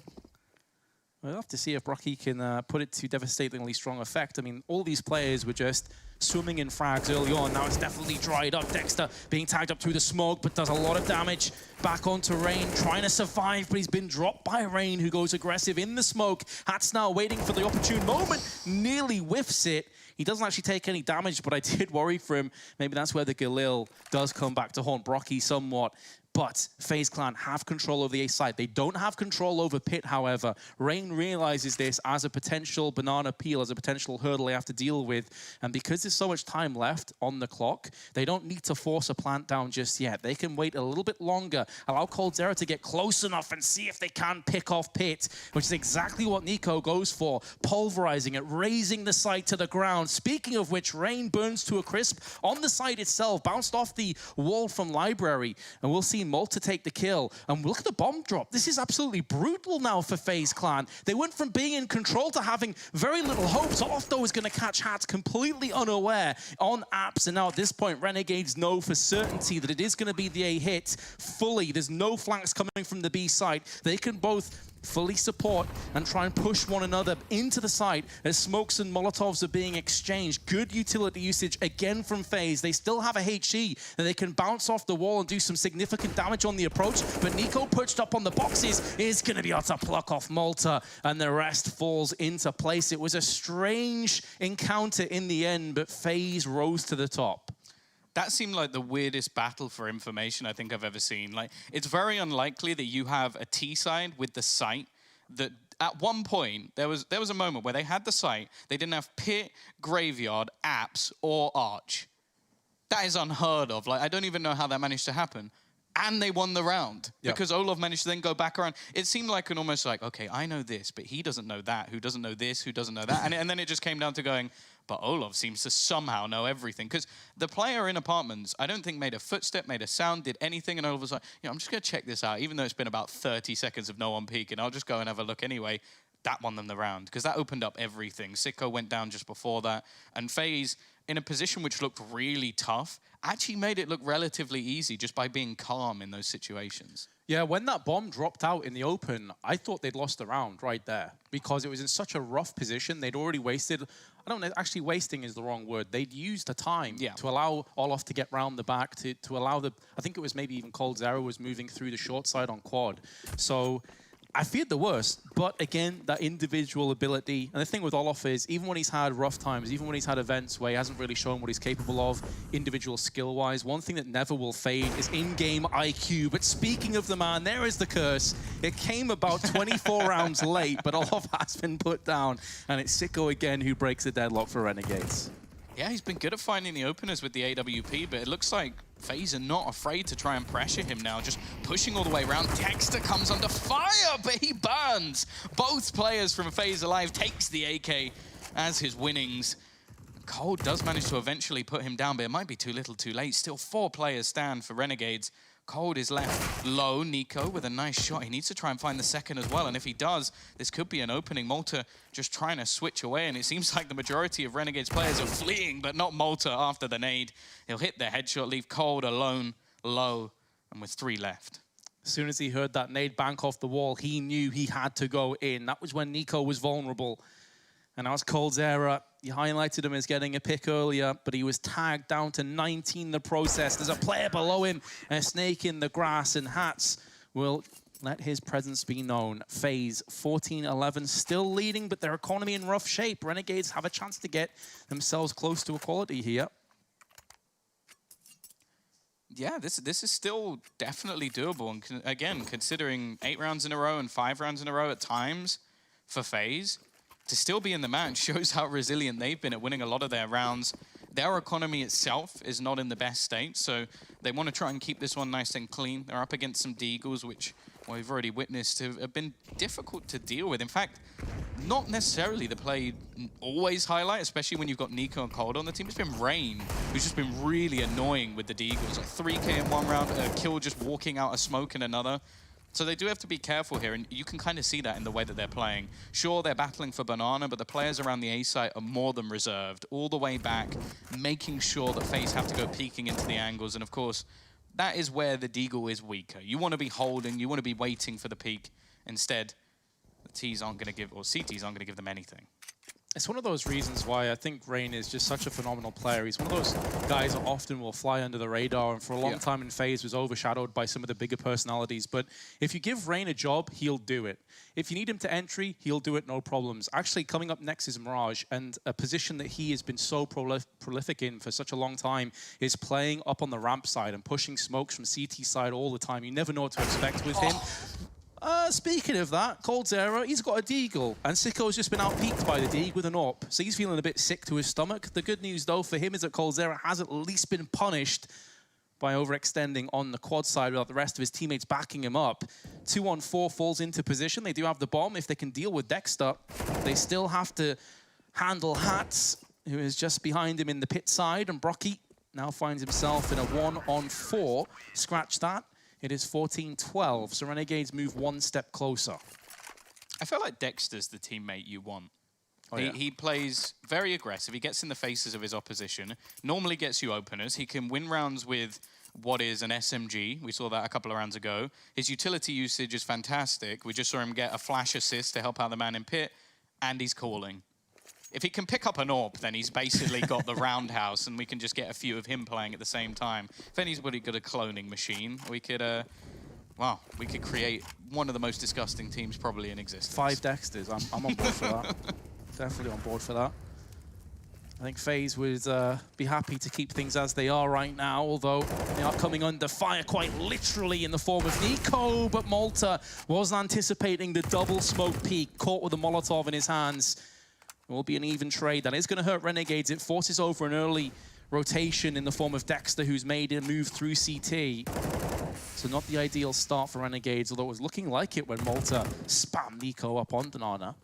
We'll have to see if Brocky can put it to devastatingly strong effect. I mean, all these players were just swimming in frags early on. Now it's definitely dried up. Dexter being tagged up through the smoke, but does a lot of damage. Back onto Rain, trying to survive, but he's been dropped by Rain, who goes aggressive in the smoke. Hat's now waiting for the opportune moment, nearly whiffs it. He doesn't actually take any damage, but I did worry for him. Maybe that's where the Galil does come back to haunt Brocky somewhat. But FaZe Clan have control over the A side. They don't have control over Pit, however. Rain realizes this as a potential banana peel, as a potential hurdle they have to deal with. And because there's so much time left on the clock, they don't need to force a plant down just yet. They can wait a little bit longer, allow coldzera to get close enough and see if they can pick off Pit, which is exactly what Nico goes for. Pulverizing it, raising the site to the ground. Speaking of which, Rain burns to a crisp on the site itself, bounced off the wall from Library. And we'll see Malta take the kill. And look at the bomb drop. This is absolutely brutal now for FaZe Clan. They went from being in control to having very little hope. Olofto is going to catch Hat completely unaware on apps. And now at this point, Renegades know for certainty that it is going to be the A hit fully. There's no flanks coming from the B side. They can both fully support and try and push one another into the site as smokes and Molotovs are being exchanged. Good utility usage again from FaZe. They still have a HE that they can bounce off the wall and do some significant damage on the approach, but Nico perched up on the boxes is going to be able to pluck off Malta, and the rest falls into place. It was a strange encounter in the end, but FaZe rose to the top. That seemed like the weirdest battle for information I think I've ever seen. Like, it's very unlikely that you have a T side with the site that at one point, there was a moment where they had the site, they didn't have Pit, Graveyard, Apps, or Arch. That is unheard of. Like, I don't even know how that managed to happen. And they won the round because Olof managed to then go back around. It seemed like an almost like, okay, I know this, but he doesn't know that, who doesn't know this, who doesn't know that. And then it just came down to going, but Olof seems to somehow know everything. Because the player in Apartments, I don't think made a footstep, made a sound, did anything. And Olof was like, I'm just going to check this out, even though it's been about 30 seconds of no one peeking. I'll just go and have a look anyway. That won them the round because that opened up everything. Sicko went down just before that. And FaZe, in a position which looked really tough, actually made it look relatively easy just by being calm in those situations. Yeah, when that bomb dropped out in the open, I thought they'd lost the round right there because it was in such a rough position. They'd already wasted, I don't know, actually wasting is the wrong word. They'd used the time to allow Olof to get round the back, to allow the, I think it was maybe even coldzera was moving through the short side on quad. So I feared the worst, but again, that individual ability, and the thing with Olof is, even when he's had rough times, even when he's had events where he hasn't really shown what he's capable of, individual skill-wise, one thing that never will fade is in-game IQ. But speaking of the man, there is the curse. It came about 24 rounds late, but Olof has been put down, and it's Sicko again who breaks the deadlock for Renegades. Yeah, he's been good at finding the openers with the AWP, but it looks like FaZe are not afraid to try and pressure him now, just pushing all the way around. Dexter comes under fire, but he burns. Both players from FaZe Alive takes the AK as his winnings. Cold does manage to eventually put him down, but it might be too little too late. Still 4 players stand for Renegades. Cold is left low. Nico with a nice shot. He needs to try and find the second as well, and if he does, this could be an opening. Malta just trying to switch away, and it seems like the majority of Renegades players are fleeing, but not Malta after the nade. He'll hit the headshot, leave Cold alone, low, and with 3 left. As soon as he heard that nade bank off the wall, he knew he had to go in. That was when Nico was vulnerable. And that was Cold's error. You highlighted him as getting a pick earlier, but he was tagged down to 19 in the process. There's a player below him, a snake in the grass, and Hats will let his presence be known. FaZe 14-11, still leading, but their economy in rough shape. Renegades have a chance to get themselves close to equality here. Yeah, this is still definitely doable. And again, considering 8 rounds in a row and 5 rounds in a row at times for FaZe, to still be in the match shows how resilient they've been at winning a lot of their rounds. Their economy itself is not in the best state, so they want to try and keep this one nice and clean. They're up against some Deagles, which we've already witnessed have been difficult to deal with. In fact, not necessarily the play always highlight, especially when you've got Nico and Cold on the team. It's been Rain, who's just been really annoying with the Deagles. Like 3K in one round, a kill just walking out of smoke in another. So they do have to be careful here, and you can kind of see that in the way that they're playing. Sure, they're battling for Banana, but the players around the A site are more than reserved, all the way back, making sure that FaZe have to go peeking into the angles. And of course, that is where the Deagle is weaker. You want to be holding, you want to be waiting for the peek. Instead, the T's aren't going to give, or CTs aren't going to give them anything. It's one of those reasons why I think Rain is just such a phenomenal player. He's one of those guys that often will fly under the radar, and for a long time in FaZe was overshadowed by some of the bigger personalities. But if you give Rain a job, he'll do it. If you need him to entry, he'll do it, no problems. Actually, coming up next is Mirage, and a position that he has been so prolific in for such a long time is playing up on the ramp side and pushing smokes from CT side all the time. You never know what to expect with him. Speaking of that, Cold's error, he's got a Deagle, and Sicko's just been out-peaked by the Deagle with an AWP, so he's feeling a bit sick to his stomach. The good news, though, for him is that Cold's error has at least been punished by overextending on the quad side without the rest of his teammates backing him up. 2-on-4 falls into position. They do have the bomb. If they can deal with Dexter, they still have to handle Hats, who is just behind him in the pit side, and Brocky now finds himself in a 1-on-4. Scratch that. It is 14-12, so Renegades move 1 step closer. I feel like Dexter's the teammate you want. Oh, he plays very aggressive. He gets in the faces of his opposition, normally gets you openers. He can win rounds with what is an SMG. We saw that a couple of rounds ago. His utility usage is fantastic. We just saw him get a flash assist to help out the man in pit, and he's calling. If he can pick up an AWP, then he's basically got the roundhouse, and we can just get a few of him playing at the same time. If anybody got a cloning machine, we could, well, we could create one of the most disgusting teams probably in existence. 5 Dexters. I'm on board for that. Definitely on board for that. I think FaZe would be happy to keep things as they are right now, although they are coming under fire quite literally in the form of Nico, but Malta wasn't anticipating the double smoke peak, caught with a Molotov in his hands. It will be an even trade. That is going to hurt Renegades. It forces over an early rotation in the form of Dexter, who's made a move through CT. So not the ideal start for Renegades, although it was looking like it when Malta spammed Nico up on Banana.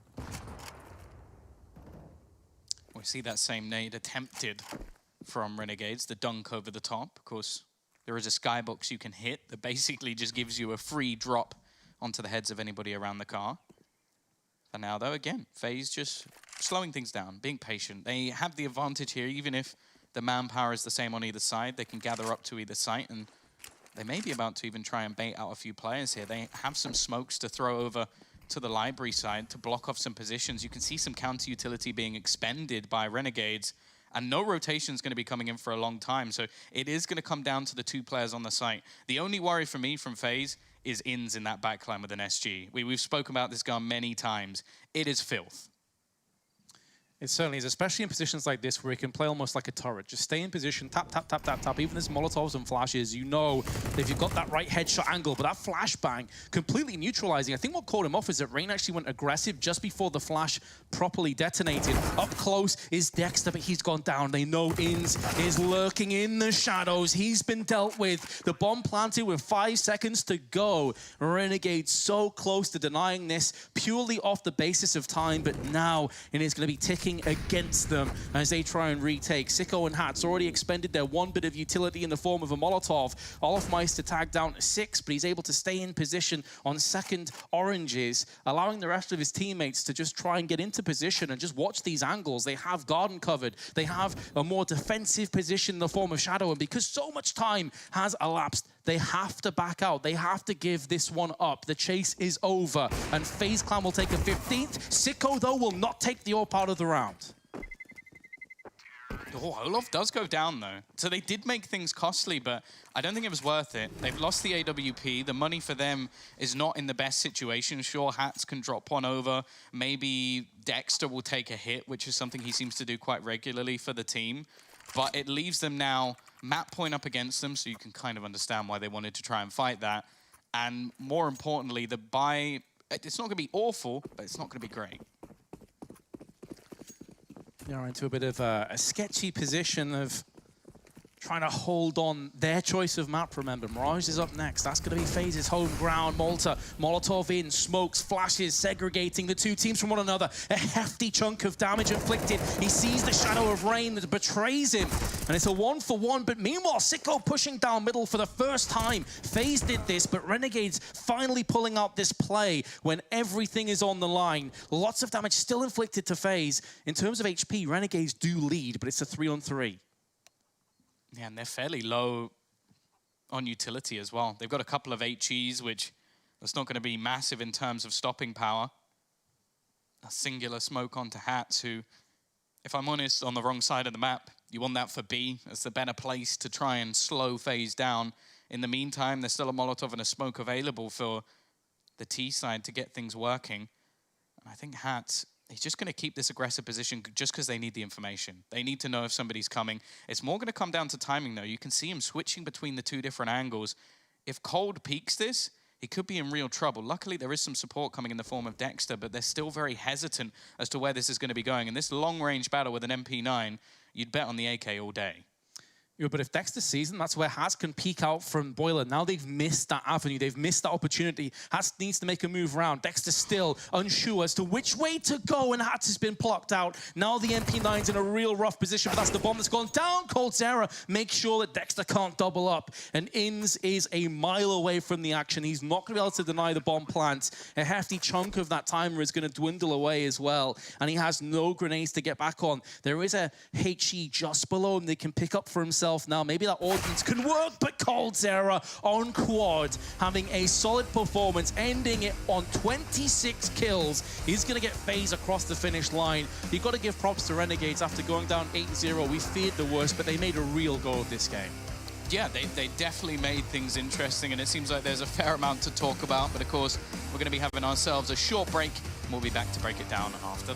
We see that same nade attempted from Renegades, the dunk over the top. Of course, there is a skybox you can hit that basically just gives you a free drop onto the heads of anybody around the car. And now, though, again, FaZe just slowing things down, being patient. They have the advantage here, even if the manpower is the same on either side. They can gather up to either site, and they may be about to even try and bait out a few players here. They have some smokes to throw over to the library side to block off some positions. You can see some counter utility being expended by Renegades, and no rotation is going to be coming in for a long time. So it is going to come down to the 2 players on the site. The only worry for me from FaZe is Ins in that backline with an SG. We've spoken about this gun many times. It is filth. It certainly is, especially in positions like this where he can play almost like a turret. Just stay in position, tap, tap, tap, tap, tap. Even as Molotovs and flashes, you know that if you've got that right headshot angle, but that flashbang completely neutralizing. I think what caught him off is that Rain actually went aggressive just before the flash properly detonated. Up close is Dexter, but he's gone down. They know Inns is lurking in the shadows. He's been dealt with. The bomb planted with 5 seconds to go. Renegades so close to denying this purely off the basis of time, but now it is going to be ticking against them as they try and retake. Sicko and Hats already expended their one bit of utility in the form of a Molotov. Olofmeister tagged down to 6, but he's able to stay in position on second oranges, allowing the rest of his teammates to just try and get into position and just watch these angles. They have garden covered. They have a more defensive position in the form of Shadow, and because so much time has elapsed, they have to back out. They have to give this one up. The chase is over, and FaZe Clan will take a 15th. Sicko, though, will not take the AWP out of the round. Oh, Olof does go down, though. So they did make things costly, but I don't think it was worth it. They've lost the AWP. The money for them is not in the best situation. Sure, Hats can drop one over. Maybe Dexter will take a hit, which is something he seems to do quite regularly for the team. But it leaves them now map point up against them, so you can kind of understand why they wanted to try and fight that. And more importantly, the buy, it's not going to be awful, but it's not going to be great. They're into a bit of a sketchy position of trying to hold on their choice of map, remember. Mirage is up next. That's going to be FaZe's home ground. Malta, Molotov in, smokes, flashes, segregating the two teams from one another. A hefty chunk of damage inflicted. He sees the shadow of Rain that betrays him. And it's a 1-for-1. But meanwhile, Sicko pushing down middle for the first time. FaZe did this, but Renegades finally pulling out this play when everything is on the line. Lots of damage still inflicted to FaZe. In terms of HP, Renegades do lead, but it's a 3-on-3. Yeah, and they're fairly low on utility as well. They've got a couple of HEs, which that's not going to be massive in terms of stopping power. A singular smoke onto Hats, who, if I'm honest, on the wrong side of the map. You want that for B. That's the better place to try and slow FaZe down. In the meantime, there's still a Molotov and a smoke available for the T side to get things working. And I think Hats, he's just going to keep this aggressive position just because they need the information. They need to know if somebody's coming. It's more going to come down to timing, though. You can see him switching between the two different angles. If Cold peeks this, he could be in real trouble. Luckily, there is some support coming in the form of Dexter, but they're still very hesitant as to where this is going to be going. In this long-range battle with an MP9, you'd bet on the AK all day. Yeah, but if Dexter sees them, that's where Hats can peek out from Boiler. Now they've missed that avenue. They've missed that opportunity. Hats needs to make a move around. Dexter still unsure as to which way to go, and Hats has been plucked out. Now the MP9's in a real rough position, but that's the bomb that's gone down. Coldzera makes sure that Dexter can't double up, and Inns is a mile away from the action. He's not going to be able to deny the bomb plant. A hefty chunk of that timer is going to dwindle away as well, and he has no grenades to get back on. There is a HE just below him they can pick up for himself now. Maybe that ordnance can work, but Coldzera on quad, having a solid performance, ending it on 26 kills. He's going to get FaZe across the finish line. You've got to give props to Renegades after going down 8-0. We feared the worst, but they made a real go of this game. Yeah, they definitely made things interesting, and it seems like there's a fair amount to talk about. But of course, we're going to be having ourselves a short break, and we'll be back to break it down after that.